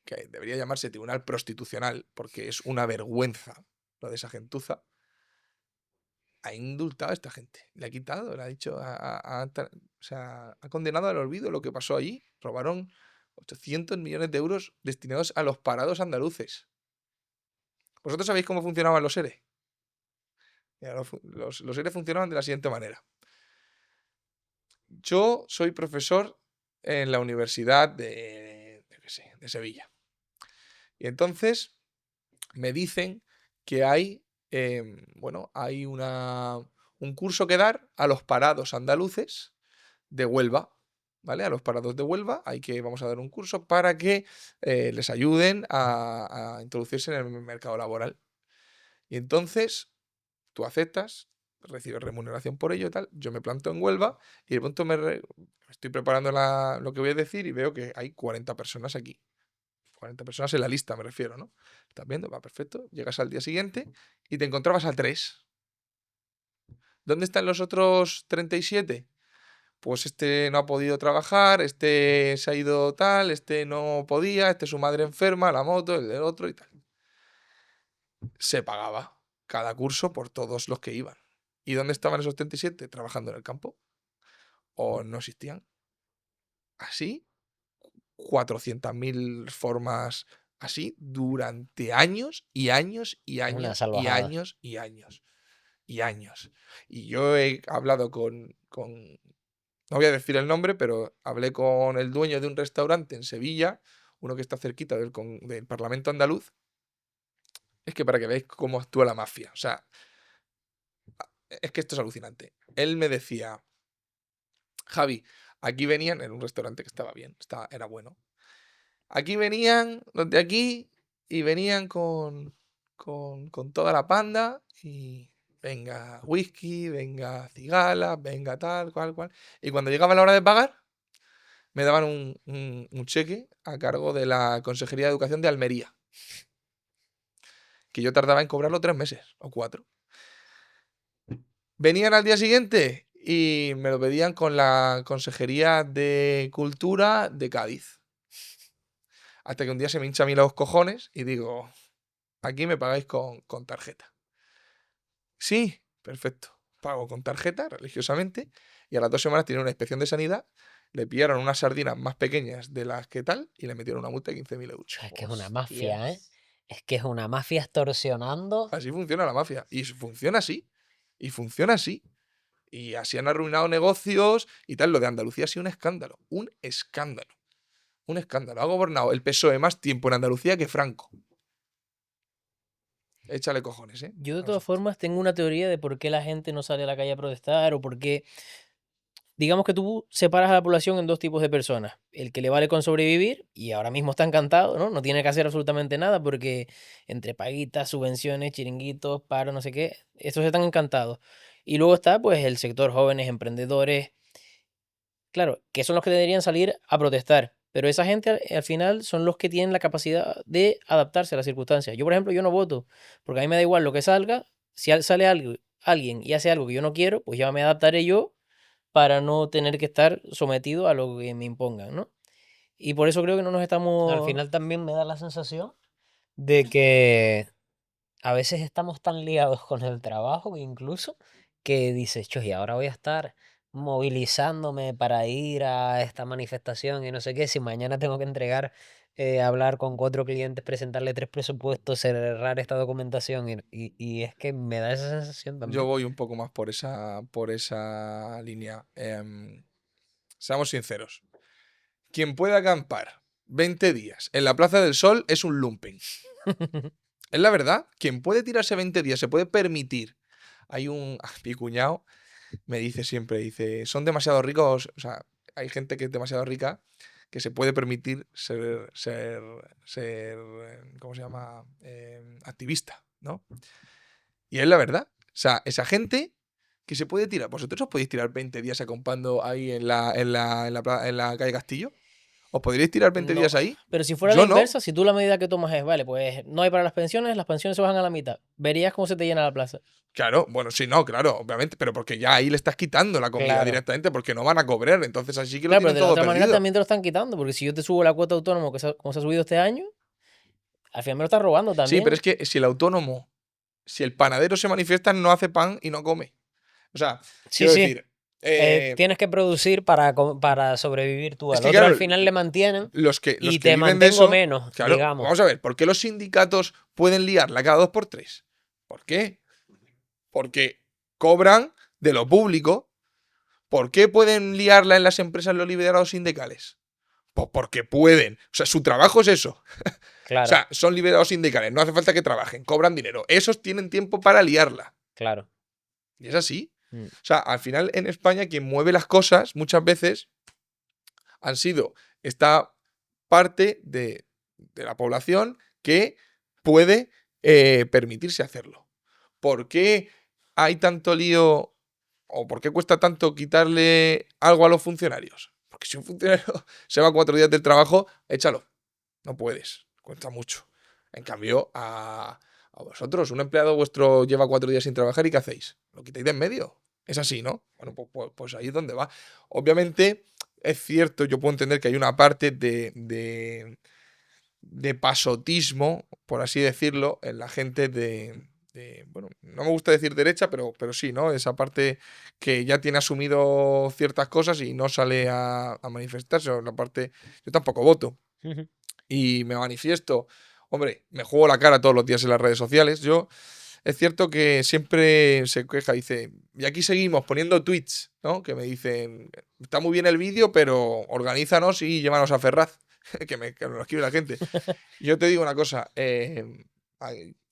que debería llamarse Tribunal Prostitucional, porque es una vergüenza lo de esa gentuza, ha indultado a esta gente. Le ha quitado, le ha dicho, ha condenado al olvido lo que pasó allí. Robaron 800 millones de euros destinados a los parados andaluces. ¿Vosotros sabéis cómo funcionaban los ERE? Los ERE funcionaban de la siguiente manera. Yo soy profesor en la Universidad de Sevilla. Y entonces me dicen que hay una un curso que dar a los parados andaluces de Huelva, ¿vale? A los parados de Huelva vamos a dar un curso para que les ayuden a introducirse en el mercado laboral. Y entonces tú aceptas, recibes remuneración por ello y tal. Yo me planto en Huelva y de pronto estoy preparando lo que voy a decir y veo que hay 40 personas aquí. 40 personas en la lista, me refiero, ¿no? ¿Estás viendo? Va, perfecto. Llegas al día siguiente y te encontrabas a 3. ¿Dónde están los otros 37? Pues este no ha podido trabajar, este se ha ido tal, este no podía, este su madre enferma, la moto, el del otro y tal. Se pagaba cada curso por todos los que iban. ¿Y dónde estaban esos 37? Trabajando en el campo. ¿O no existían? Así, 400.000 formas así durante años y años y años y años y años y años. Y yo he hablado con no voy a decir el nombre, pero hablé con el dueño de un restaurante en Sevilla, uno que está cerquita del Parlamento andaluz. Es que para que veáis cómo actúa la mafia. O sea, es que esto es alucinante. Él me decía, Javi, aquí venían, en un restaurante que estaba bien, era bueno. Aquí venían los de aquí y venían con toda la panda y venga whisky, venga cigalas, venga tal, cual. Y cuando llegaba la hora de pagar, me daban un cheque a cargo de la Consejería de Educación de Almería. Que yo tardaba en cobrarlo 3 meses o 4. Venían al día siguiente y me lo pedían con la Consejería de Cultura de Cádiz. Hasta que un día se me hincha a mí los cojones y digo, aquí me pagáis con tarjeta. Sí, perfecto. Pago con tarjeta, religiosamente, y a las 2 semanas tiene una inspección de sanidad, le pillaron unas sardinas más pequeñas de las que tal y le metieron una multa de 15.000 euros. Es que es una mafia, ¿eh? Es que es una mafia extorsionando. Así funciona la mafia. Y funciona así. Y funciona así. Y así han arruinado negocios y tal. Lo de Andalucía ha sido un escándalo. Un escándalo. Un escándalo. Ha gobernado el PSOE más tiempo en Andalucía que Franco. Échale cojones, ¿eh? Yo de todas formas tengo una teoría de por qué la gente no sale a la calle a protestar o por qué... Digamos que tú separas a la población en 2 tipos de personas. El que le vale con sobrevivir y ahora mismo está encantado, ¿no? No tiene que hacer absolutamente nada porque entre paguitas, subvenciones, chiringuitos, paro, no sé qué, estos están encantados. Y luego está pues el sector jóvenes, emprendedores, claro, que son los que deberían salir a protestar. Pero esa gente al final son los que tienen la capacidad de adaptarse a las circunstancias. Yo, por ejemplo, yo no voto porque a mí me da igual lo que salga. Si sale alguien y hace algo que yo no quiero, pues ya me adaptaré yo para no tener que estar sometido a lo que me impongan, ¿no? Y por eso creo que no nos estamos... Al final también me da la sensación de que a veces estamos tan liados con el trabajo incluso que dices, y ahora voy a estar movilizándome para ir a esta manifestación y no sé qué, si mañana tengo que entregar, hablar con 4 clientes, presentarle 3 presupuestos, cerrar esta documentación y es que me da esa sensación también. Yo voy un poco más por esa línea. Seamos sinceros. Quien puede acampar 20 días en la Plaza del Sol es un lumpen. Es la verdad. Quien puede tirarse 20 días se puede permitir. Mi cuñado me dice siempre, son demasiado ricos, o sea, hay gente que es demasiado rica que se puede permitir ser ¿cómo se llama? Activista, ¿no? Y es la verdad. O sea, esa gente que se puede tirar. ¿Vosotros os podéis tirar 20 días acampando ahí en la calle Castillo? ¿Os podríais tirar 20 días ahí? Pero si fuera la inversa, si tú la medida que tomas es, vale, pues no hay para las pensiones se bajan a la mitad. Verías cómo se te llena la plaza. Claro, bueno, sí, no, claro, obviamente, pero porque ya ahí le estás quitando la comida directamente porque no van a cobrar, entonces así que lo tienen todo perdido. Pero de la otra manera también te lo están quitando, porque si yo te subo la cuota autónoma como se ha subido este año, al final me lo estás robando también. Sí, pero es que si el panadero se manifiesta, no hace pan y no come. O sea, quiero decir... tienes que producir para sobrevivir tú. Al otro al final le mantienen y te mantengo menos, claro, digamos. Vamos a ver, ¿por qué los sindicatos pueden liarla cada 2 por 3? ¿Por qué? Porque cobran de lo público. ¿Por qué pueden liarla en las empresas los liberados sindicales? Pues porque pueden. O sea, su trabajo es eso. Claro. O sea, son liberados sindicales, no hace falta que trabajen, cobran dinero. Esos tienen tiempo para liarla. Claro. Y es así. O sea, al final en España quien mueve las cosas muchas veces han sido esta parte de la población que puede permitirse hacerlo. ¿Por qué hay tanto lío o por qué cuesta tanto quitarle algo a los funcionarios? Porque si un funcionario se va 4 días del trabajo, échalo. No puedes, cuesta mucho. En cambio, a vosotros, un empleado vuestro lleva 4 días sin trabajar y ¿qué hacéis? Lo quitáis de en medio. Es así, ¿no? Bueno, pues ahí es donde va. Obviamente, es cierto, yo puedo entender que hay una parte de pasotismo, por así decirlo, en la gente bueno, no me gusta decir derecha, pero sí, ¿no? Esa parte que ya tiene asumido ciertas cosas y no sale a manifestarse. O la parte, yo tampoco voto. Y me manifiesto. Hombre, me juego la cara todos los días en las redes sociales. Es cierto que siempre se queja, dice, y aquí seguimos poniendo tweets, ¿no? Que me dicen, está muy bien el vídeo, pero organízanos y llévanos a Ferraz. que me lo escribe la gente. Y yo te digo una cosa,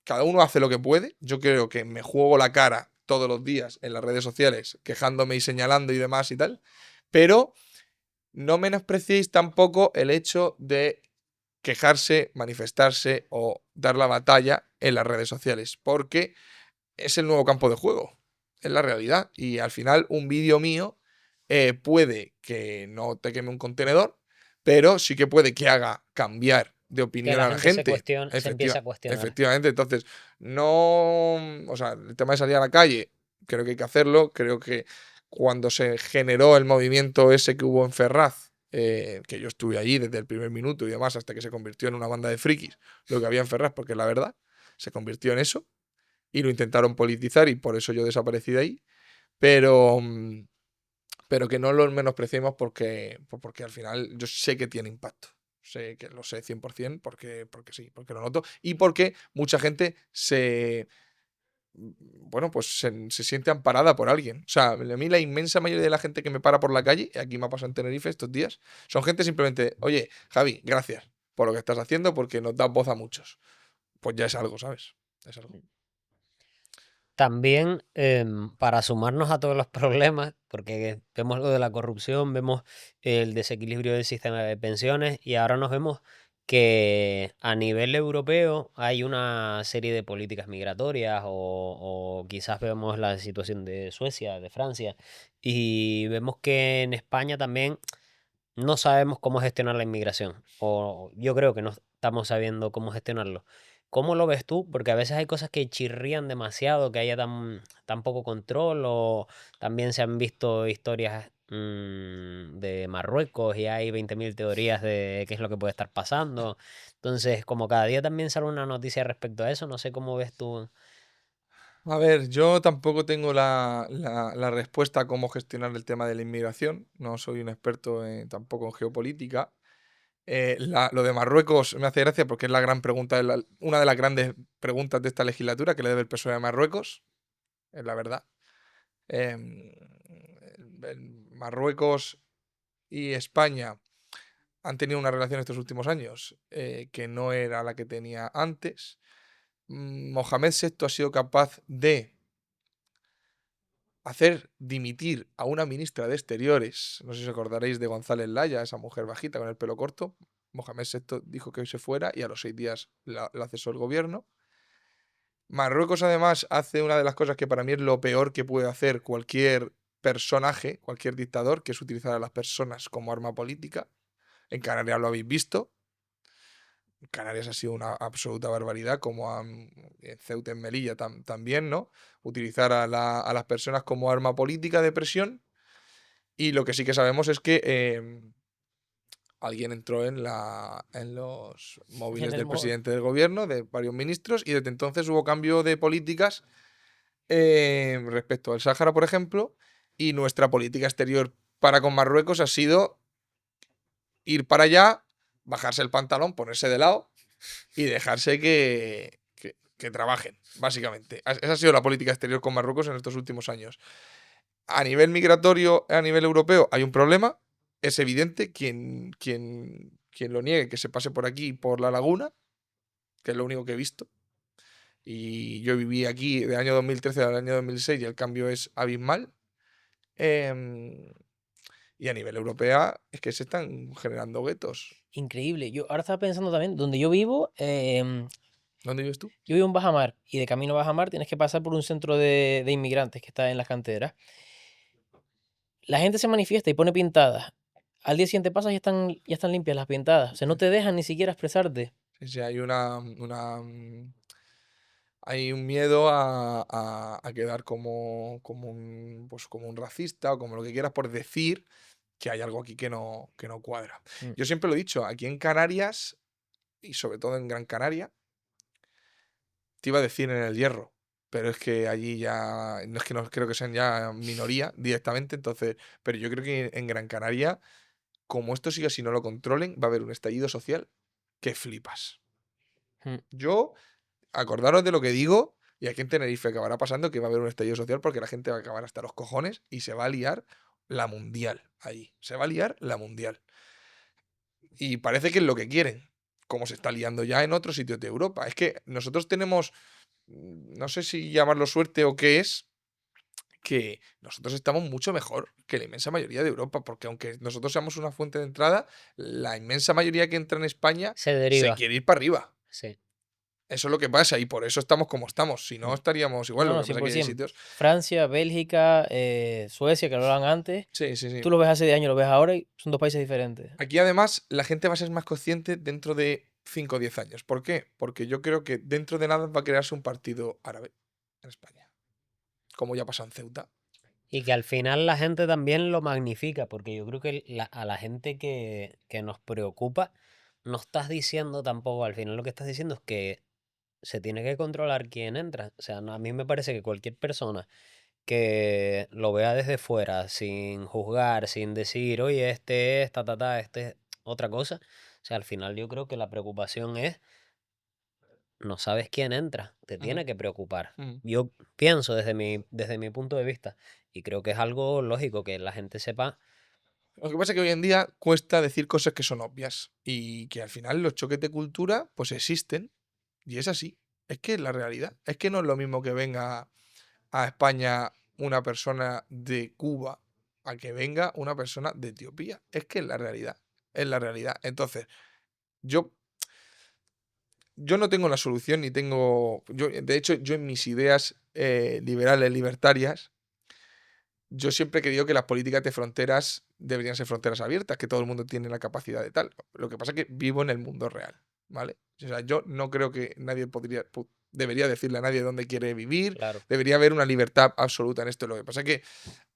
cada uno hace lo que puede. Yo creo que me juego la cara todos los días en las redes sociales, quejándome y señalando y demás y tal. Pero no menospreciéis tampoco el hecho de quejarse, manifestarse o dar la batalla en las redes sociales, porque es el nuevo campo de juego, es la realidad. Y al final un vídeo mío puede que no te queme un contenedor, pero sí que puede que haga cambiar de opinión a la gente. Se empieza a cuestionar. Efectivamente, entonces, o sea, el tema de salir a la calle, creo que hay que hacerlo. Creo que cuando se generó el movimiento ese que hubo en Ferraz, que yo estuve allí desde el primer minuto y demás, hasta que se convirtió en una banda de frikis, lo que había en Ferraz, porque la verdad, se convirtió en eso, y lo intentaron politizar y por eso yo desaparecí de ahí, pero que no lo menospreciemos porque al final yo sé que tiene impacto. Sé que lo sé 100% porque sí, porque lo noto y porque mucha gente se siente amparada por alguien. O sea, a mí la inmensa mayoría de la gente que me para por la calle, y aquí me ha pasado en Tenerife estos días, son gente simplemente, oye, Javi, gracias por lo que estás haciendo porque nos das voz a muchos. Pues ya es algo, ¿sabes? Es algo. También para sumarnos a todos los problemas, porque vemos lo de la corrupción, vemos el desequilibrio del sistema de pensiones y ahora nos vemos que a nivel europeo hay una serie de políticas migratorias o quizás vemos la situación de Suecia, de Francia y vemos que en España también no sabemos cómo gestionar la inmigración o yo creo que no estamos sabiendo cómo gestionarlo. ¿Cómo lo ves tú? Porque a veces hay cosas que chirrían demasiado, que haya tan poco control, o también se han visto historias de Marruecos y hay 20.000 teorías de qué es lo que puede estar pasando. Entonces, como cada día también sale una noticia respecto a eso, no sé cómo ves tú. A ver, yo tampoco tengo la respuesta a cómo gestionar el tema de la inmigración. No soy un experto tampoco en geopolítica. Lo de Marruecos me hace gracia porque es la gran pregunta, una de las grandes preguntas de esta legislatura que le debe el PSOE a Marruecos, es la verdad. Marruecos y España han tenido una relación estos últimos años que no era la que tenía antes. Mohamed VI ha sido capaz de hacer dimitir a una ministra de Exteriores, no sé si os acordaréis de González Laya, esa mujer bajita con el pelo corto. Mohamed VI dijo que hoy se fuera y a los 6 días la cesó el gobierno. Marruecos además hace una de las cosas que para mí es lo peor que puede hacer cualquier personaje, cualquier dictador, que es utilizar a las personas como arma política. En Canarias lo habéis visto. En Canarias ha sido una absoluta barbaridad, como en Ceuta, en Melilla también, ¿no? Utilizar a las personas como arma política de presión. Y lo que sí que sabemos es que alguien entró en los móviles del presidente del gobierno, de varios ministros, y desde entonces hubo cambio de políticas respecto al Sáhara, por ejemplo, y nuestra política exterior para con Marruecos ha sido ir para allá, bajarse el pantalón, ponerse de lado y dejarse que trabajen, básicamente. Esa ha sido la política exterior con Marruecos en estos últimos años. A nivel migratorio, a nivel europeo, hay un problema. Es evidente, quien lo niegue, que se pase por aquí, por la laguna, que es lo único que he visto. Y yo viví aquí del año 2013 al año 2006 y el cambio es abismal. Y a nivel europeo es que se están generando guetos. Increíble. Yo ahora estaba pensando también, donde yo vivo, ¿Dónde vives tú? yo vivo en Bajamar y de camino a Bajamar tienes que pasar por un centro de inmigrantes que está en las canteras. La gente se manifiesta y pone pintadas. Al día siguiente pasas y ya están limpias las pintadas. O sea, no te dejan ni siquiera expresarte. Sí, hay hay un miedo a quedar como un racista o como lo que quieras por decir que hay algo aquí que no cuadra. Yo siempre lo he dicho, aquí en Canarias, y sobre todo en Gran Canaria, te iba a decir en el Hierro, pero es que allí ya, no es que no creo que sean ya minoría directamente, entonces, pero yo creo que en Gran Canaria, como esto siga si no lo controlen, va a haber un estallido social que flipas. Yo, acordaros de lo que digo, y aquí en Tenerife acabará pasando que va a haber un estallido social porque la gente va a acabar hasta los cojones y se va a liar la mundial ahí. Se va a liar la mundial. Y parece que es lo que quieren, como se está liando ya en otros sitios de Europa. Es que nosotros tenemos, no sé si llamarlo suerte o qué es, que nosotros estamos mucho mejor que la inmensa mayoría de Europa, porque aunque nosotros seamos una fuente de entrada, la inmensa mayoría que entra en España se quiere ir para arriba. Sí. Eso es lo que pasa y por eso estamos como estamos. Si no, estaríamos igual. No, lo que pasa es que hay sitios... Francia, Bélgica, Suecia, que lo hablaban antes. Sí. Tú lo ves hace 10 años, lo ves ahora y son dos países diferentes. Aquí además la gente va a ser más consciente dentro de 5 o 10 años. ¿Por qué? Porque yo creo que dentro de nada va a crearse un partido árabe en España. Como ya pasó en Ceuta. Y que al final la gente también lo magnifica, porque yo creo que a la gente que nos preocupa, no estás diciendo tampoco, al final lo que estás diciendo es que se tiene que controlar quién entra. O sea, a mí me parece que cualquier persona que lo vea desde fuera, sin juzgar, sin decir, oye, este es, este es otra cosa. O sea, al final yo creo que la preocupación es, no sabes quién entra, te tiene que preocupar. Yo pienso desde mi punto de vista, y creo que es algo lógico que la gente sepa. Lo que pasa es que hoy en día cuesta decir cosas que son obvias y que al final los choques de cultura pues existen y es así. Es que es la realidad. Es que no es lo mismo que venga a España una persona de Cuba a que venga una persona de Etiopía. Es que es la realidad. Es la realidad. Entonces, yo no tengo la solución ni tengo... de hecho, yo en mis ideas liberales, libertarias, yo siempre he creído que las políticas de fronteras deberían ser fronteras abiertas, que todo el mundo tiene la capacidad de tal. Lo que pasa es que vivo en el mundo real, ¿vale? O sea, yo no creo que nadie debería decirle a nadie dónde quiere vivir. Claro. Debería haber una libertad absoluta en esto. Lo que pasa es que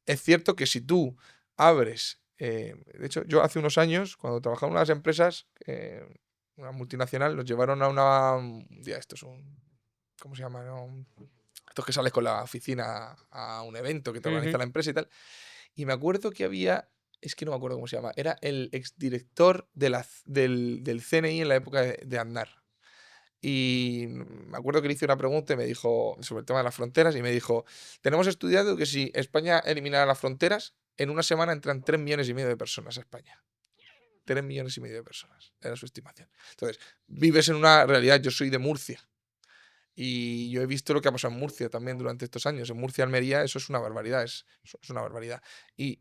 es cierto que si tú abres... de hecho, yo hace unos años, cuando trabajaba en unas empresas, una multinacional, nos llevaron a una... Ya, esto es un... ¿Cómo se llama? ¿No? Estos que sales con la oficina a un evento que te organiza la empresa y tal. Y me acuerdo que había, es que no me acuerdo cómo se llama, era el exdirector del CNI en la época de Aznar. Y me acuerdo que le hice una pregunta y me dijo sobre el tema de las fronteras y me dijo, tenemos estudiado que si España eliminara las fronteras, en una semana entran 3,5 millones de personas a España. 3,5 millones de personas, era su estimación. Entonces, vives en una realidad, yo soy de Murcia. Y yo he visto lo que ha pasado en Murcia también durante estos años. En Murcia, Almería, eso es una barbaridad. Es una barbaridad. Y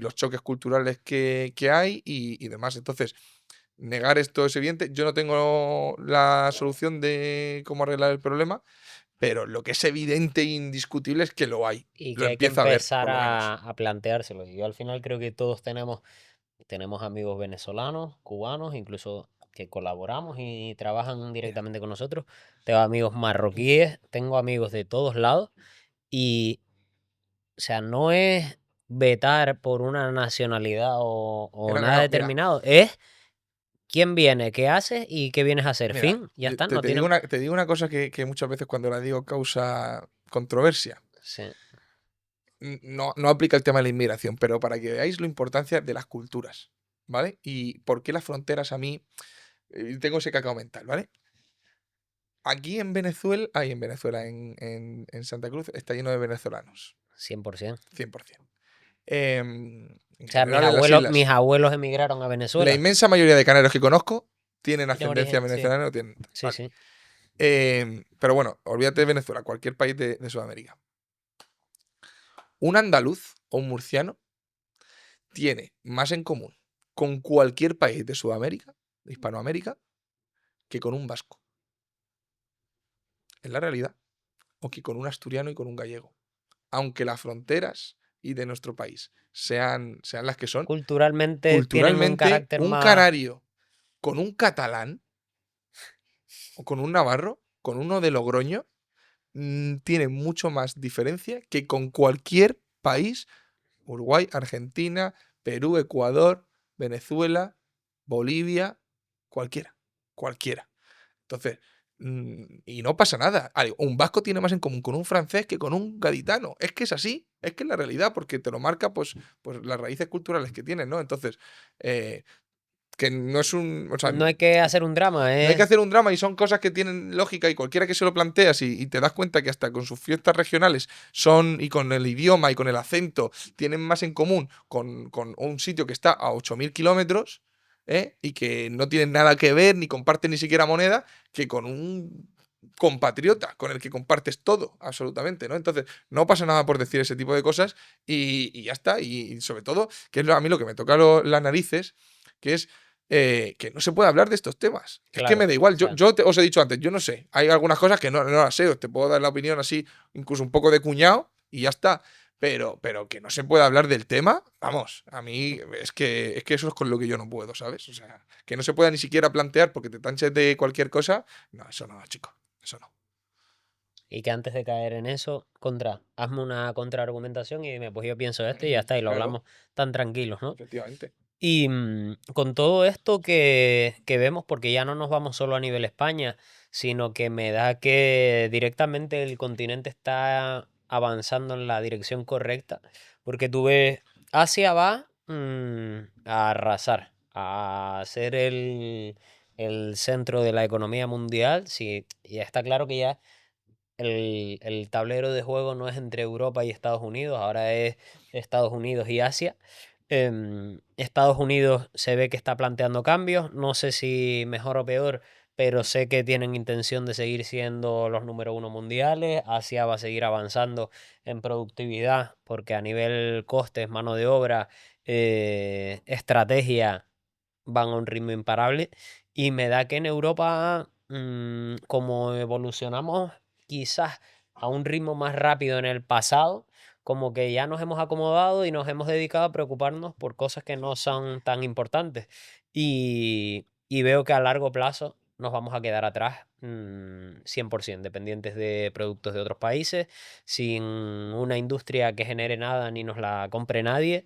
los choques culturales que hay y demás. Entonces, negar esto es evidente. Yo no tengo la solución de cómo arreglar el problema, pero lo que es evidente e indiscutible es que lo hay. Y lo que hay que empieza empezar a ver, a planteárselo. Y yo al final creo que todos tenemos amigos venezolanos, cubanos, incluso que colaboramos y trabajan directamente con nosotros. Tengo amigos marroquíes, tengo amigos de todos lados. Y, o sea, no es vetar por una nacionalidad o nada determinado. Es quién viene, qué haces y qué vienes a hacer. Mira, Fin, ya está. te digo una cosa que muchas veces cuando la digo causa controversia. Sí. No aplica el tema de la inmigración, pero para que veáis la importancia de las culturas, ¿vale? Y por qué las fronteras a mí... tengo ese cacao mental, ¿vale? Aquí en Venezuela, en Santa Cruz, está lleno de venezolanos. 100%. 100%. O sea, mis abuelos emigraron a Venezuela. La inmensa mayoría de canarios que conozco tienen ascendencia venezolana. Sí. Pero bueno, olvídate de Venezuela, cualquier país de Sudamérica. Un andaluz o un murciano tiene más en común con cualquier país de Sudamérica, de Hispanoamérica, que con un vasco. Es la realidad. O que con un asturiano y con un gallego. Aunque las fronteras y de nuestro país sean las que son, culturalmente tienen un carácter un más... canario con un catalán o con un navarro, con uno de Logroño, tiene mucho más diferencia que con cualquier país, Uruguay, Argentina, Perú, Ecuador, Venezuela, Bolivia, cualquiera. Entonces, y no pasa nada. Un vasco tiene más en común con un francés que con un gaditano. Es que es así, es que es la realidad, porque te lo marca pues las raíces culturales que tienen, ¿no? Entonces, que no es un... O sea, no hay que hacer un drama, no hay que hacer un drama y son cosas que tienen lógica y cualquiera que se lo planteas y te das cuenta que hasta con sus fiestas regionales y con el idioma y con el acento tienen más en común con un sitio que está a 8.000 kilómetros y que no tienen nada que ver ni comparten ni siquiera moneda que con un compatriota con el que compartes todo, absolutamente, ¿no? Entonces, no pasa nada por decir ese tipo de cosas y ya está. Y sobre todo, que es a mí lo que me toca las narices, que es que no se puede hablar de estos temas. Claro, es que me da igual. Yo os he dicho antes, yo no sé. Hay algunas cosas que no las sé. Os te puedo dar la opinión así, incluso un poco de cuñado, y ya está. Pero que no se pueda hablar del tema, vamos, a mí es que eso es con lo que yo no puedo, ¿sabes? O sea, que no se pueda ni siquiera plantear porque te tanches de cualquier cosa. No, eso no, chico. Eso no. Y que antes de caer en eso, hazme una contraargumentación y dime, pues yo pienso esto y ya está, y lo hablamos tan tranquilos, ¿no? Efectivamente. Y con todo esto que vemos, porque ya no nos vamos solo a nivel España, sino que me da que directamente el continente está avanzando en la dirección correcta, porque tú ves, Asia va a arrasar, a ser el centro de la economía mundial. Sí, ya está claro que ya el tablero de juego no es entre Europa y Estados Unidos, ahora es Estados Unidos y Asia. Estados Unidos se ve que está planteando cambios, no sé si mejor o peor, pero sé que tienen intención de seguir siendo los número uno mundiales. Asia va a seguir avanzando en productividad porque a nivel costes, mano de obra, estrategia, van a un ritmo imparable. Y me da que en Europa, como evolucionamos quizás a un ritmo más rápido en el pasado, como que ya nos hemos acomodado y nos hemos dedicado a preocuparnos por cosas que no son tan importantes. Y veo que a largo plazo nos vamos a quedar atrás 100%, dependientes de productos de otros países, sin una industria que genere nada ni nos la compre nadie.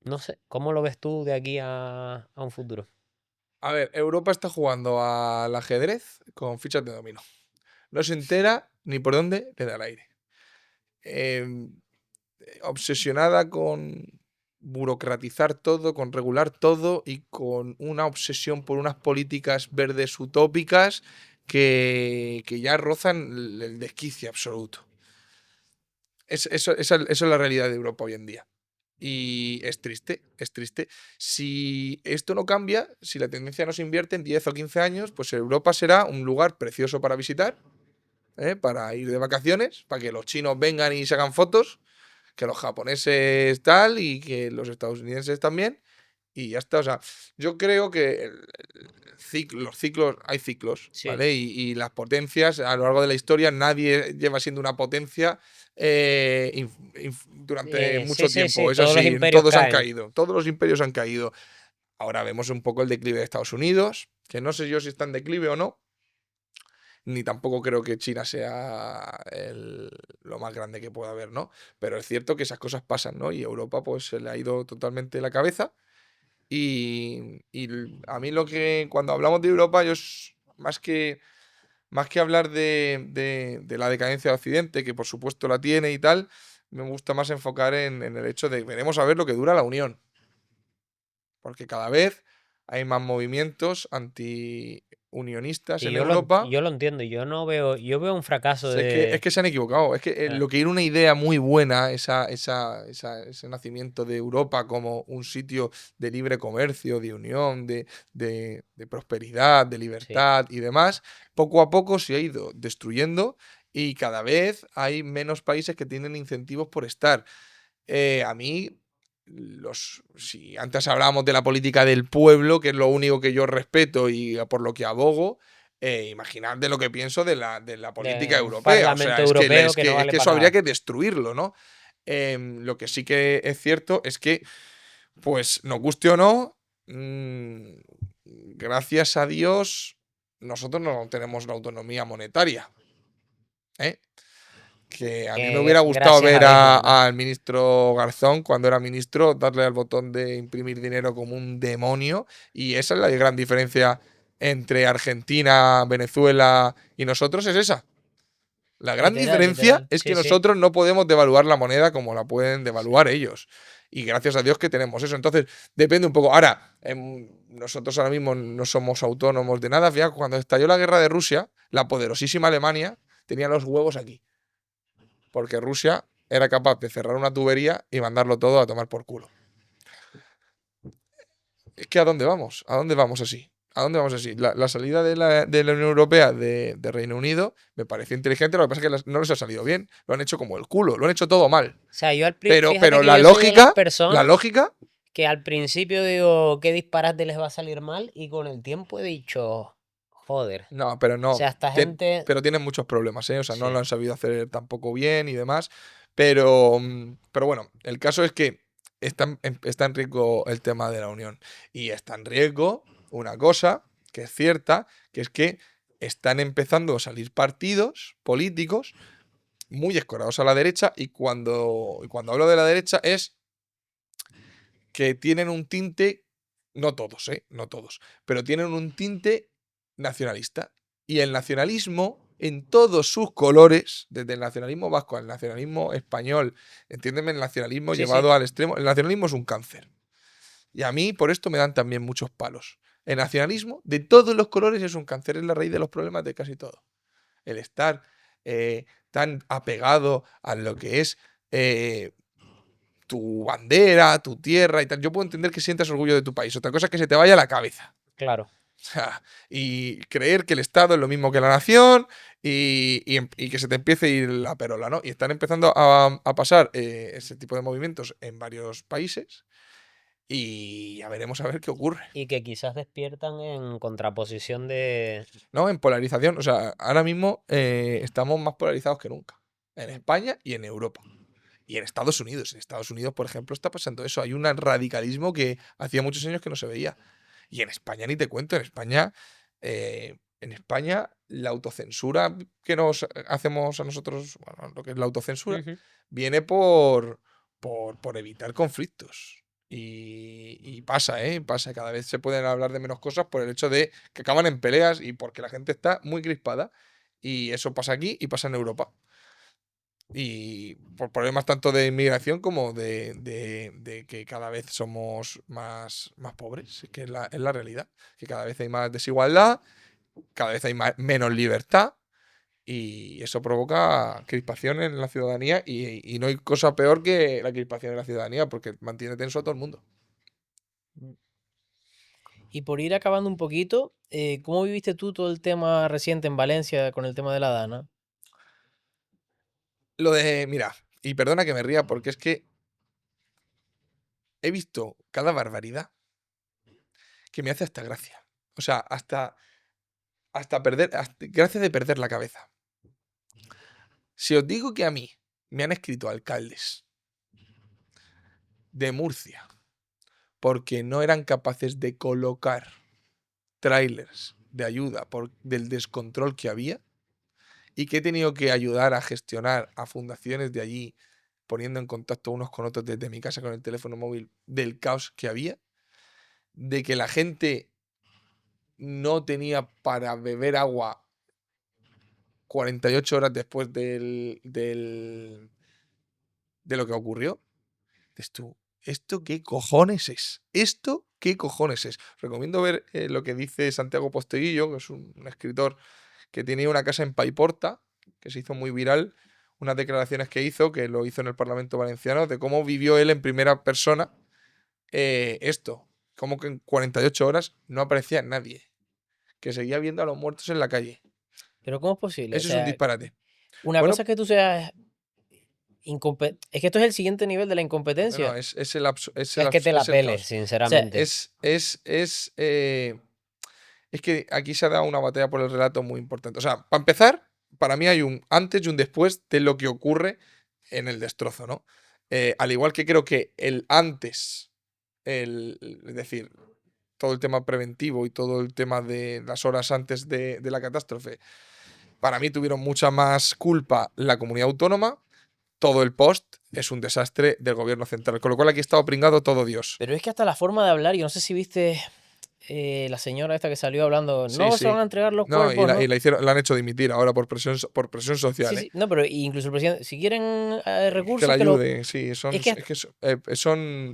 No sé, ¿cómo lo ves tú de aquí a un futuro? A ver, Europa está jugando al ajedrez con fichas de dominó. No se entera ni por dónde le da el aire. Obsesionada con burocratizar todo, con regular todo y con una obsesión por unas políticas verdes utópicas que ya rozan el desquicio absoluto. Esa es la realidad de Europa hoy en día. Y es triste, es triste. Si esto no cambia, si la tendencia no se invierte en 10 o 15 años, pues Europa será un lugar precioso para visitar, para ir de vacaciones, para que los chinos vengan y se hagan fotos, que los japoneses tal y que los estadounidenses también. Y ya está. O sea, yo creo que los ciclos, hay ciclos, Sí. ¿vale? Y las potencias, a lo largo de la historia, nadie lleva siendo una potencia durante mucho tiempo. Es así, todos han caído. Todos los imperios han caído. Ahora vemos un poco el declive de Estados Unidos, que no sé yo si está en declive o no. Ni tampoco creo que China sea lo más grande que pueda haber, ¿no? Pero es cierto que esas cosas pasan, ¿no? Y Europa pues se le ha ido totalmente la cabeza. Y a mí cuando hablamos de Europa, yo más que hablar de la decadencia de Occidente, que por supuesto la tiene y tal, me gusta más enfocar en el hecho de veremos a ver lo que dura la Unión. Porque cada vez hay más movimientos unionistas en Europa. Yo lo entiendo, yo veo un fracaso Es que se han equivocado. Es que lo que era una idea muy buena, ese nacimiento de Europa como un sitio de libre comercio, de unión, de prosperidad, de libertad y demás, poco a poco se ha ido destruyendo y cada vez hay menos países que tienen incentivos por estar. A mí, si antes hablábamos de la política del pueblo, que es lo único que yo respeto y por lo que abogo, imaginad de lo que pienso de la política europea. O sea, es que eso habría que destruirlo, ¿no? Lo que sí que es cierto es que, pues, nos guste o no, gracias a Dios, nosotros no tenemos la autonomía monetaria. Que a mí me hubiera gustado ver al ministro Garzón, cuando era ministro, darle al botón de imprimir dinero como un demonio. Y esa es la gran diferencia entre Argentina, Venezuela y nosotros, es esa. La gran diferencia es que nosotros no podemos devaluar la moneda como la pueden devaluar ellos. Y gracias a Dios que tenemos eso. Entonces, depende un poco. Ahora, nosotros ahora mismo no somos autónomos de nada. Fíjate, cuando estalló la guerra de Rusia, la poderosísima Alemania tenía los huevos aquí. Porque Rusia era capaz de cerrar una tubería y mandarlo todo a tomar por culo. Es que ¿a dónde vamos? ¿A dónde vamos así? ¿A dónde vamos así? La salida de la Unión Europea de Reino Unido me pareció inteligente, lo que pasa es que no les ha salido bien. Lo han hecho como el culo, lo han hecho todo mal. O sea, yo pero la lógica, que al principio digo, ¿qué disparate les va a salir mal? Y con el tiempo he dicho... Joder. No, pero no. O sea, esta gente... Pero tienen muchos problemas, ¿eh? O sea, no lo han sabido hacer tampoco bien y demás. Pero bueno, el caso es que está en riesgo el tema de la unión. Y está en riesgo una cosa que es cierta, que es que están empezando a salir partidos políticos muy escorados a la derecha. Y cuando hablo de la derecha es que tienen un tinte, no todos, no todos, pero tienen un tinte nacionalista. Y el nacionalismo, en todos sus colores, desde el nacionalismo vasco al nacionalismo español, entiéndeme, el nacionalismo llevado al extremo, el nacionalismo es un cáncer. Y a mí por esto me dan también muchos palos. El nacionalismo, de todos los colores, es un cáncer, es la raíz de los problemas de casi todo. El estar tan apegado a lo que es tu bandera, tu tierra y tal. Yo puedo entender que sientas orgullo de tu país. Otra cosa es que se te vaya a la cabeza. Claro. Y creer que el Estado es lo mismo que la nación y que se te empiece a ir la perola, ¿no? Y están empezando a pasar ese tipo de movimientos en varios países y ya veremos a ver qué ocurre. Y que quizás despiertan en contraposición de... No, en polarización. O sea, ahora mismo estamos más polarizados que nunca. En España y en Europa. Y en Estados Unidos. En Estados Unidos, por ejemplo, está pasando eso. Hay un radicalismo que hacía muchos años que no se veía. Y en España ni te cuento, en España la autocensura que nos hacemos a nosotros, bueno, lo que es la autocensura, viene por evitar conflictos. Y pasa, pasa. Cada vez se pueden hablar de menos cosas por el hecho de que acaban en peleas y porque la gente está muy crispada. Y eso pasa aquí y pasa en Europa. Y por problemas tanto de inmigración como de que cada vez somos más pobres, que es la realidad. Que cada vez hay más desigualdad, cada vez hay menos libertad y eso provoca crispación en la ciudadanía y no hay cosa peor que la crispación en la ciudadanía porque mantiene tenso a todo el mundo. Y por ir acabando un poquito, ¿cómo viviste tú todo el tema reciente en Valencia con el tema de la Dana? Mira, y perdona que me ría porque es que he visto cada barbaridad que me hace hasta gracia. O sea, hasta gracia de perder la cabeza. Si os digo que a mí me han escrito alcaldes de Murcia porque no eran capaces de colocar trailers de ayuda del descontrol que había y que he tenido que ayudar a gestionar a fundaciones de allí poniendo en contacto unos con otros desde mi casa con el teléfono móvil del caos que había, de que la gente no tenía para beber agua 48 horas después de lo que ocurrió. Dices tú, ¿esto qué cojones es? ¿Esto qué cojones es. Recomiendo ver lo que dice Santiago Posteguillo, que es un escritor que tenía una casa en Paiporta, que se hizo muy viral, unas declaraciones que lo hizo en el Parlamento Valenciano, de cómo vivió él en primera persona esto. Como que en 48 horas no aparecía nadie. Que seguía viendo a los muertos en la calle. ¿Pero cómo es posible? Eso es un disparate. Una cosa es que tú seas incompetente. Es que esto es el siguiente nivel de la incompetencia. No, es que te la peles, sinceramente. O sea, es que aquí se ha dado una batalla por el relato muy importante. O sea, para empezar, para mí hay un antes y un después de lo que ocurre en el destrozo, ¿no? Al igual que creo que el antes, es decir, todo el tema preventivo y todo el tema de las horas antes de la catástrofe, para mí tuvieron mucha más culpa la comunidad autónoma. Todo el post es un desastre del gobierno central, con lo cual aquí ha estado pringado todo Dios. Pero es que hasta la forma de hablar, yo no sé si viste la señora esta que salió hablando, no se van a entregar los cuerpos. Y la han hecho dimitir ahora por presión social. Sí. No, pero incluso el presidente, si quieren recursos, que la ayude, sí, es que son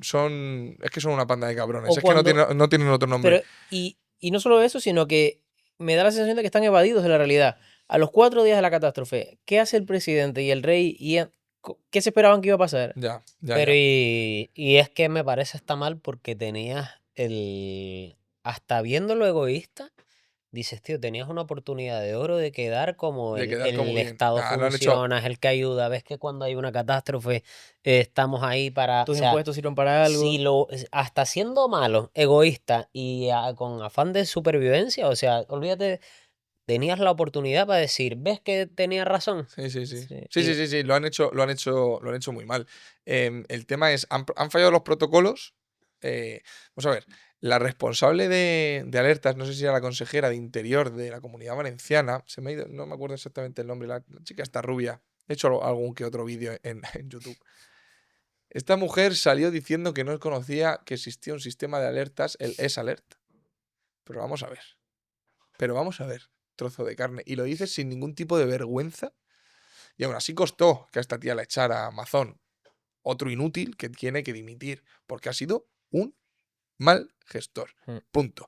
una panda de cabrones, que no tienen otro nombre. Pero, y no solo eso, sino que me da la sensación de que están evadidos de la realidad. A los 4 días de la catástrofe, ¿qué hace el presidente y el rey? ¿Qué se esperaban que iba a pasar? Ya. Y es que me parece está mal porque tenías hasta viendo lo egoísta, dices, tío, tenías una oportunidad de oro de quedar como el Estado funciona, es el que ayuda. Ves que cuando hay una catástrofe estamos ahí para... Tus impuestos sirven para algo. Si hasta siendo malo, egoísta y con afán de supervivencia, o sea, olvídate... Tenías la oportunidad para decir, ¿ves que tenía razón? Sí. Lo han hecho muy mal. El tema es, han fallado los protocolos. Vamos a ver, la responsable de alertas, no sé si era la consejera de Interior de la Comunidad Valenciana, no me acuerdo exactamente el nombre, la chica está rubia. He hecho algún que otro vídeo en YouTube. Esta mujer salió diciendo que no conocía que existía un sistema de alertas, el S-Alert. Pero vamos a ver. Trozo de carne. Y lo dices sin ningún tipo de vergüenza. Y aún así costó que a esta tía la echara a Mazón. Otro inútil que tiene que dimitir. Porque ha sido un mal gestor. Punto.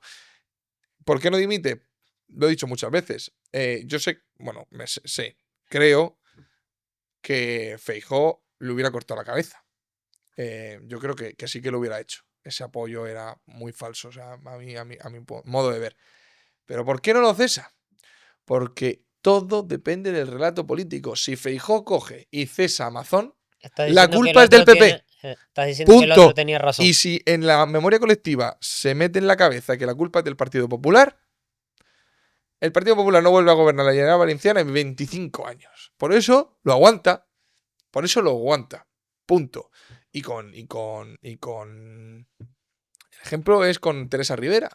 ¿Por qué no dimite? Lo he dicho muchas veces. Yo creo que Feijóo le hubiera cortado la cabeza. Yo creo que sí que lo hubiera hecho. Ese apoyo era muy falso. O sea, a mi modo de ver. ¿Pero por qué no lo cesa? Porque todo depende del relato político. Si Feijóo coge y cesa a Mazón, la culpa es del PP. Estás diciendo que el otro tenía razón. Y si en la memoria colectiva se mete en la cabeza que la culpa es del Partido Popular, el Partido Popular no vuelve a gobernar la Generalitat Valenciana en 25 años. Por eso lo aguanta. Punto. Y con el ejemplo es con Teresa Rivera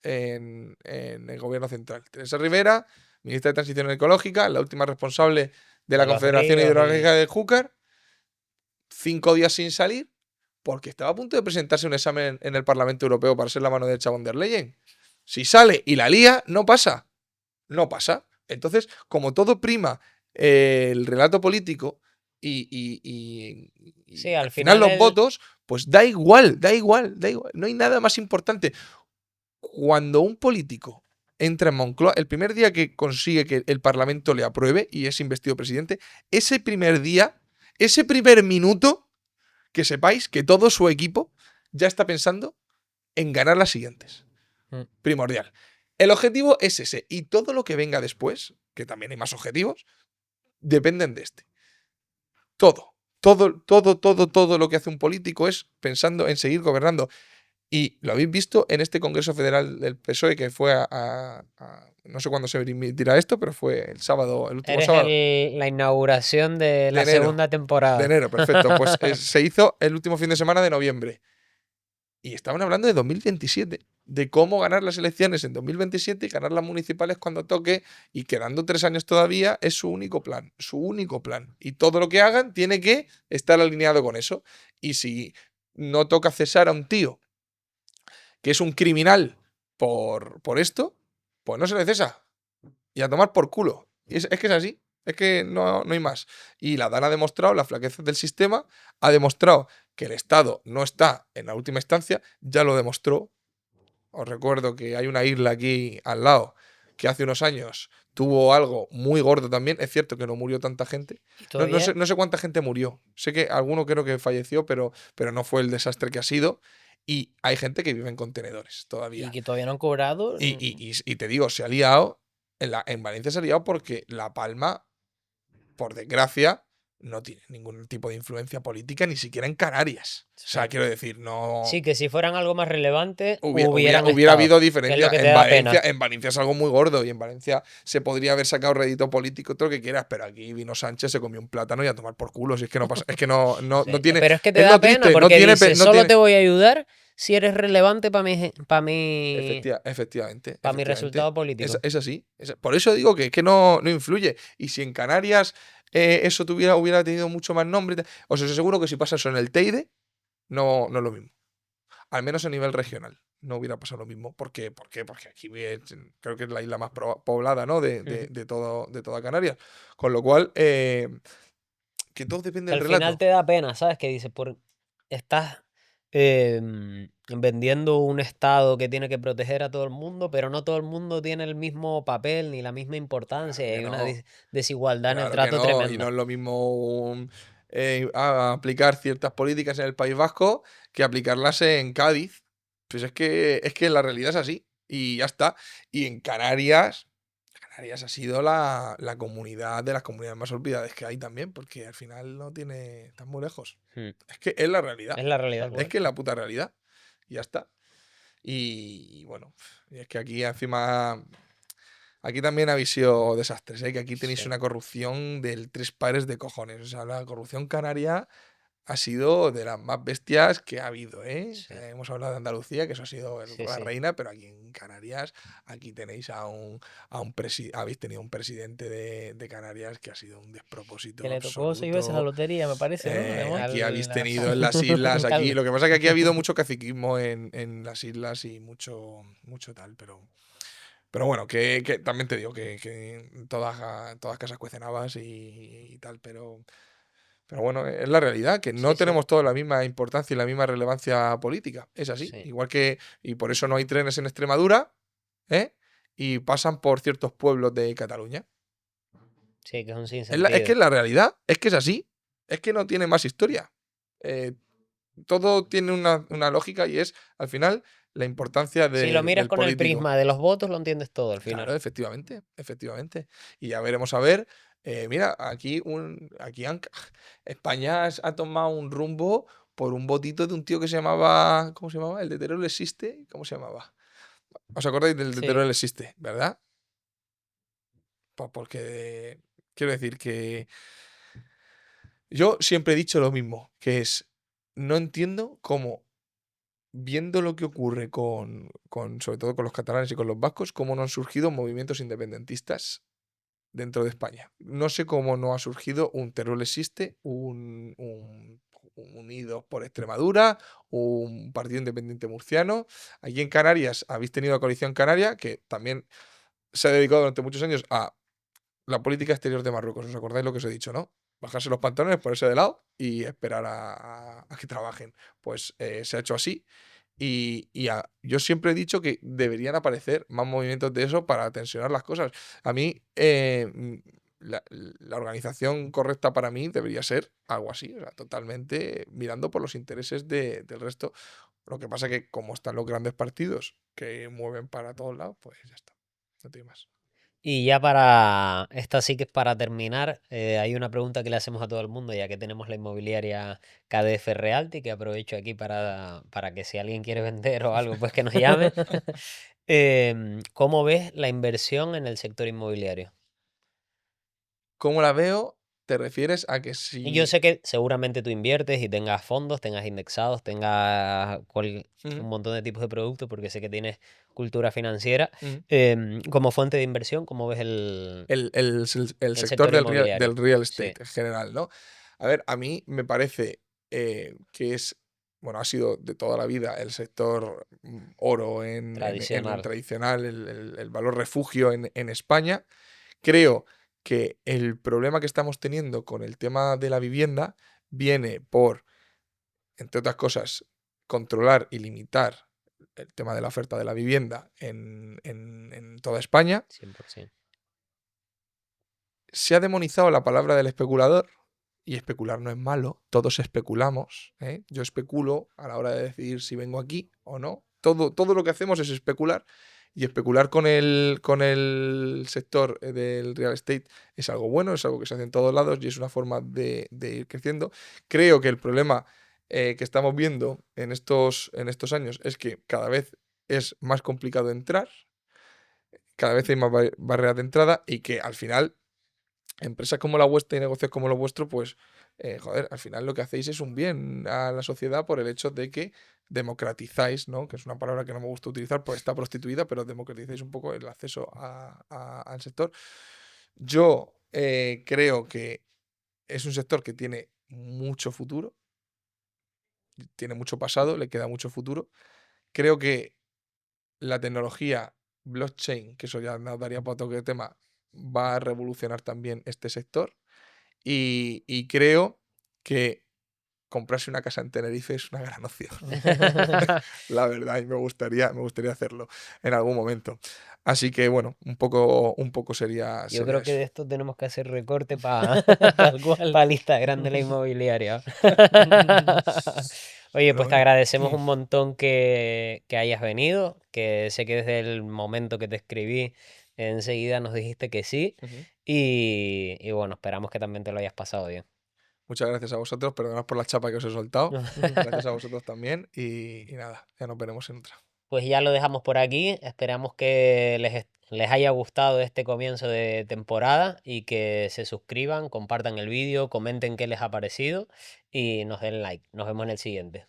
en el gobierno central. Teresa Rivera, ministra de Transición Ecológica, la última responsable de la Confederación Hidrográfica del Júcar, 5 días sin salir, porque estaba a punto de presentarse un examen en el Parlamento Europeo para ser la mano derecha de von der Leyen. Si sale y la lía, no pasa. Entonces, como todo prima el relato político y al final los votos, pues da igual. No hay nada más importante. Cuando un político entra en Moncloa, el primer día que consigue que el Parlamento le apruebe y es investido presidente, ese primer minuto, que sepáis que todo su equipo ya está pensando en ganar las siguientes. Primordial. El objetivo es ese, y todo lo que venga después, que también hay más objetivos, dependen de este. Todo lo que hace un político es pensando en seguir gobernando. Y lo habéis visto en este Congreso Federal del PSOE que fue no sé cuándo se emitirá esto, pero fue el sábado, el último sábado. La inauguración de la segunda temporada. De enero, perfecto. Pues se hizo el último fin de semana de noviembre. Y estaban hablando de 2027, de cómo ganar las elecciones en 2027 y ganar las municipales cuando toque, y quedando 3 años todavía, es su único plan. Y todo lo que hagan tiene que estar alineado con eso. Y si no toca cesar a un tío que es un criminal por esto, pues no se le cesa. Y a tomar por culo. Es que es así. Es que no hay más. Y la DAN ha demostrado la flaqueza del sistema, ha demostrado que el Estado no está en la última instancia, ya lo demostró os recuerdo que hay una isla aquí al lado que hace unos años tuvo algo muy gordo también. Es cierto que no murió tanta gente. No sé cuánta gente murió. Sé que alguno creo que falleció, pero no fue el desastre que ha sido. Y hay gente que vive en contenedores todavía. Y que todavía no han cobrado. Y te digo, se ha liado. En Valencia se ha liado porque La Palma, por desgracia, no tiene ningún tipo de influencia política, ni siquiera en Canarias. O sea, quiero decir, no... Sí, que si fueran algo más relevante, hubiera habido diferencia. En Valencia es algo muy gordo y en Valencia se podría haber sacado rédito político, todo lo que quieras, pero aquí vino Sánchez, se comió un plátano y a tomar por culo. Si es que no pasa, es que no tiene... Pero es que te da pena porque dice, solo te voy a ayudar si eres relevante para mi efectivamente. Para mi resultado político. Es así. Por eso digo que no influye. Y si en Canarias eso hubiera tenido mucho más nombre, os aseguro que si pasa eso en el Teide, no es lo mismo. Al menos a nivel regional. No hubiera pasado lo mismo. ¿Por qué? Porque aquí creo que es la isla más poblada, ¿no? de toda Canarias. Con lo cual, que todo depende del relato. Al final te da pena, ¿sabes? Que dices, estás vendiendo un Estado que tiene que proteger a todo el mundo, pero no todo el mundo tiene el mismo papel ni la misma importancia. Hay una desigualdad en el trato tremenda. Y no es lo mismo aplicar ciertas políticas en el País Vasco que aplicarlas en Cádiz. Pues es que la realidad es así. Y ya está. Y en Canarias ha sido la comunidad de las comunidades más olvidadas que hay también, porque al final no tiene... Están muy lejos. Es que es la realidad. Es la realidad. Es que es la puta realidad. Y ya está. Y bueno, es que aquí encima... Aquí también habéis sido desastres, ¿eh? Que aquí tenéis una corrupción del 3 pares de cojones. O sea, la corrupción canaria ha sido de las más bestias que ha habido, ¿eh? Sí. Hemos hablado de Andalucía, que eso ha sido la reina, pero aquí en Canarias, aquí tenéis habéis tenido un presidente de Canarias que ha sido un despropósito. Que le tocó 6 veces la lotería, me parece, ¿no? Aquí habéis tenido en las islas, aquí. Lo que pasa es que aquí ha habido mucho caciquismo en las islas y mucho tal, pero bueno, que también te digo que todas casas cuecen habas y tal, pero bueno, es la realidad, que no tenemos toda la misma importancia y la misma relevancia política. Es así. Sí. Igual que... Y por eso no hay trenes en Extremadura, ¿eh? Y pasan por ciertos pueblos de Cataluña. Sí, que es un sinsentido. Es que es la realidad. Es que es así. Es que no tiene más historia. Todo tiene una lógica y es, al final, la importancia de... Si lo miras con político. El prisma de los votos, lo entiendes todo al final. Claro, efectivamente. Y ya veremos a ver... mira, aquí España ha tomado un rumbo por un votito de un tío que se llamaba... ¿Cómo se llamaba? El de Teruel existe. ¿Cómo se llamaba? ¿Os acordáis del de Teruel existe? ¿Verdad? Pues porque quiero decir que yo siempre he dicho lo mismo, que es, no entiendo cómo, viendo lo que ocurre sobre todo con los catalanes y con los vascos, cómo no han surgido movimientos independentistas dentro de España. No sé cómo no ha surgido un Teruel existe, un Unidos por Extremadura, un partido independiente murciano. Aquí en Canarias habéis tenido la Coalición Canaria, que también se ha dedicado durante muchos años a la política exterior de Marruecos. ¿Os acordáis lo que os he dicho, no? Bajarse los pantalones, ponerse de lado y esperar a que trabajen. Pues se ha hecho así. Yo siempre he dicho que deberían aparecer más movimientos de eso para tensionar las cosas. A mí, la organización correcta para mí debería ser algo así, o sea, totalmente mirando por los intereses del resto. Lo que pasa es que como están los grandes partidos que mueven para todos lados, pues ya está. No tiene más. Y ya esta sí que es para terminar, hay una pregunta que le hacemos a todo el mundo, ya que tenemos la inmobiliaria KDF Realty, que aprovecho aquí para que si alguien quiere vender o algo, pues que nos llame. ¿Cómo ves la inversión en el sector inmobiliario? ¿Cómo la veo? ¿Te refieres a que si...? Y yo sé que seguramente tú inviertes y tengas fondos, tengas indexados, tengas un montón de tipos de productos, porque sé que tienes cultura financiera. Como fuente de inversión, ¿cómo ves el sector del real estate en general, ¿no? A ver, a mí me parece que es... Bueno, ha sido de toda la vida el sector oro tradicional, el valor refugio en España. Creo que el problema que estamos teniendo con el tema de la vivienda viene por, entre otras cosas, controlar y limitar el tema de la oferta de la vivienda en toda España. 100%. Se ha demonizado la palabra del especulador, y especular no es malo, todos especulamos, ¿eh? Yo especulo a la hora de decidir si vengo aquí o no. Todo lo que hacemos es especular, y especular con el sector del real estate es algo bueno, es algo que se hace en todos lados y es una forma de ir creciendo. Creo que el problema que estamos viendo en estos años es que cada vez es más complicado entrar, cada vez hay más barreras de entrada, y que al final empresas como la vuestra y negocios como los vuestros, pues, joder, al final lo que hacéis es un bien a la sociedad por el hecho de que democratizáis, ¿no? Que es una palabra que no me gusta utilizar porque está prostituida, pero democratizáis un poco el acceso al sector. Yo creo que es un sector que tiene mucho futuro, tiene mucho pasado, le queda mucho futuro. Creo que la tecnología blockchain, que eso ya nos daría para otro tema, va a revolucionar también este sector. Y creo que comprarse una casa en Tenerife es una gran opción. La verdad, y me gustaría hacerlo en algún momento. Así que bueno, un poco sería. Yo creo que eso. de esto tenemos que hacer recorte para el Instagram de la inmobiliaria. Oye, pues te agradecemos un montón que hayas venido, que sé que desde el momento que te escribí enseguida nos dijiste que sí. Y bueno, esperamos que también te lo hayas pasado bien. Muchas gracias a vosotros, perdonad por la chapa que os he soltado. Gracias a vosotros también, y nada, ya nos veremos en otra. Pues ya lo dejamos por aquí. Esperamos que les haya gustado este comienzo de temporada y que se suscriban, compartan el vídeo, comenten qué les ha parecido y nos den like. Nos vemos en el siguiente.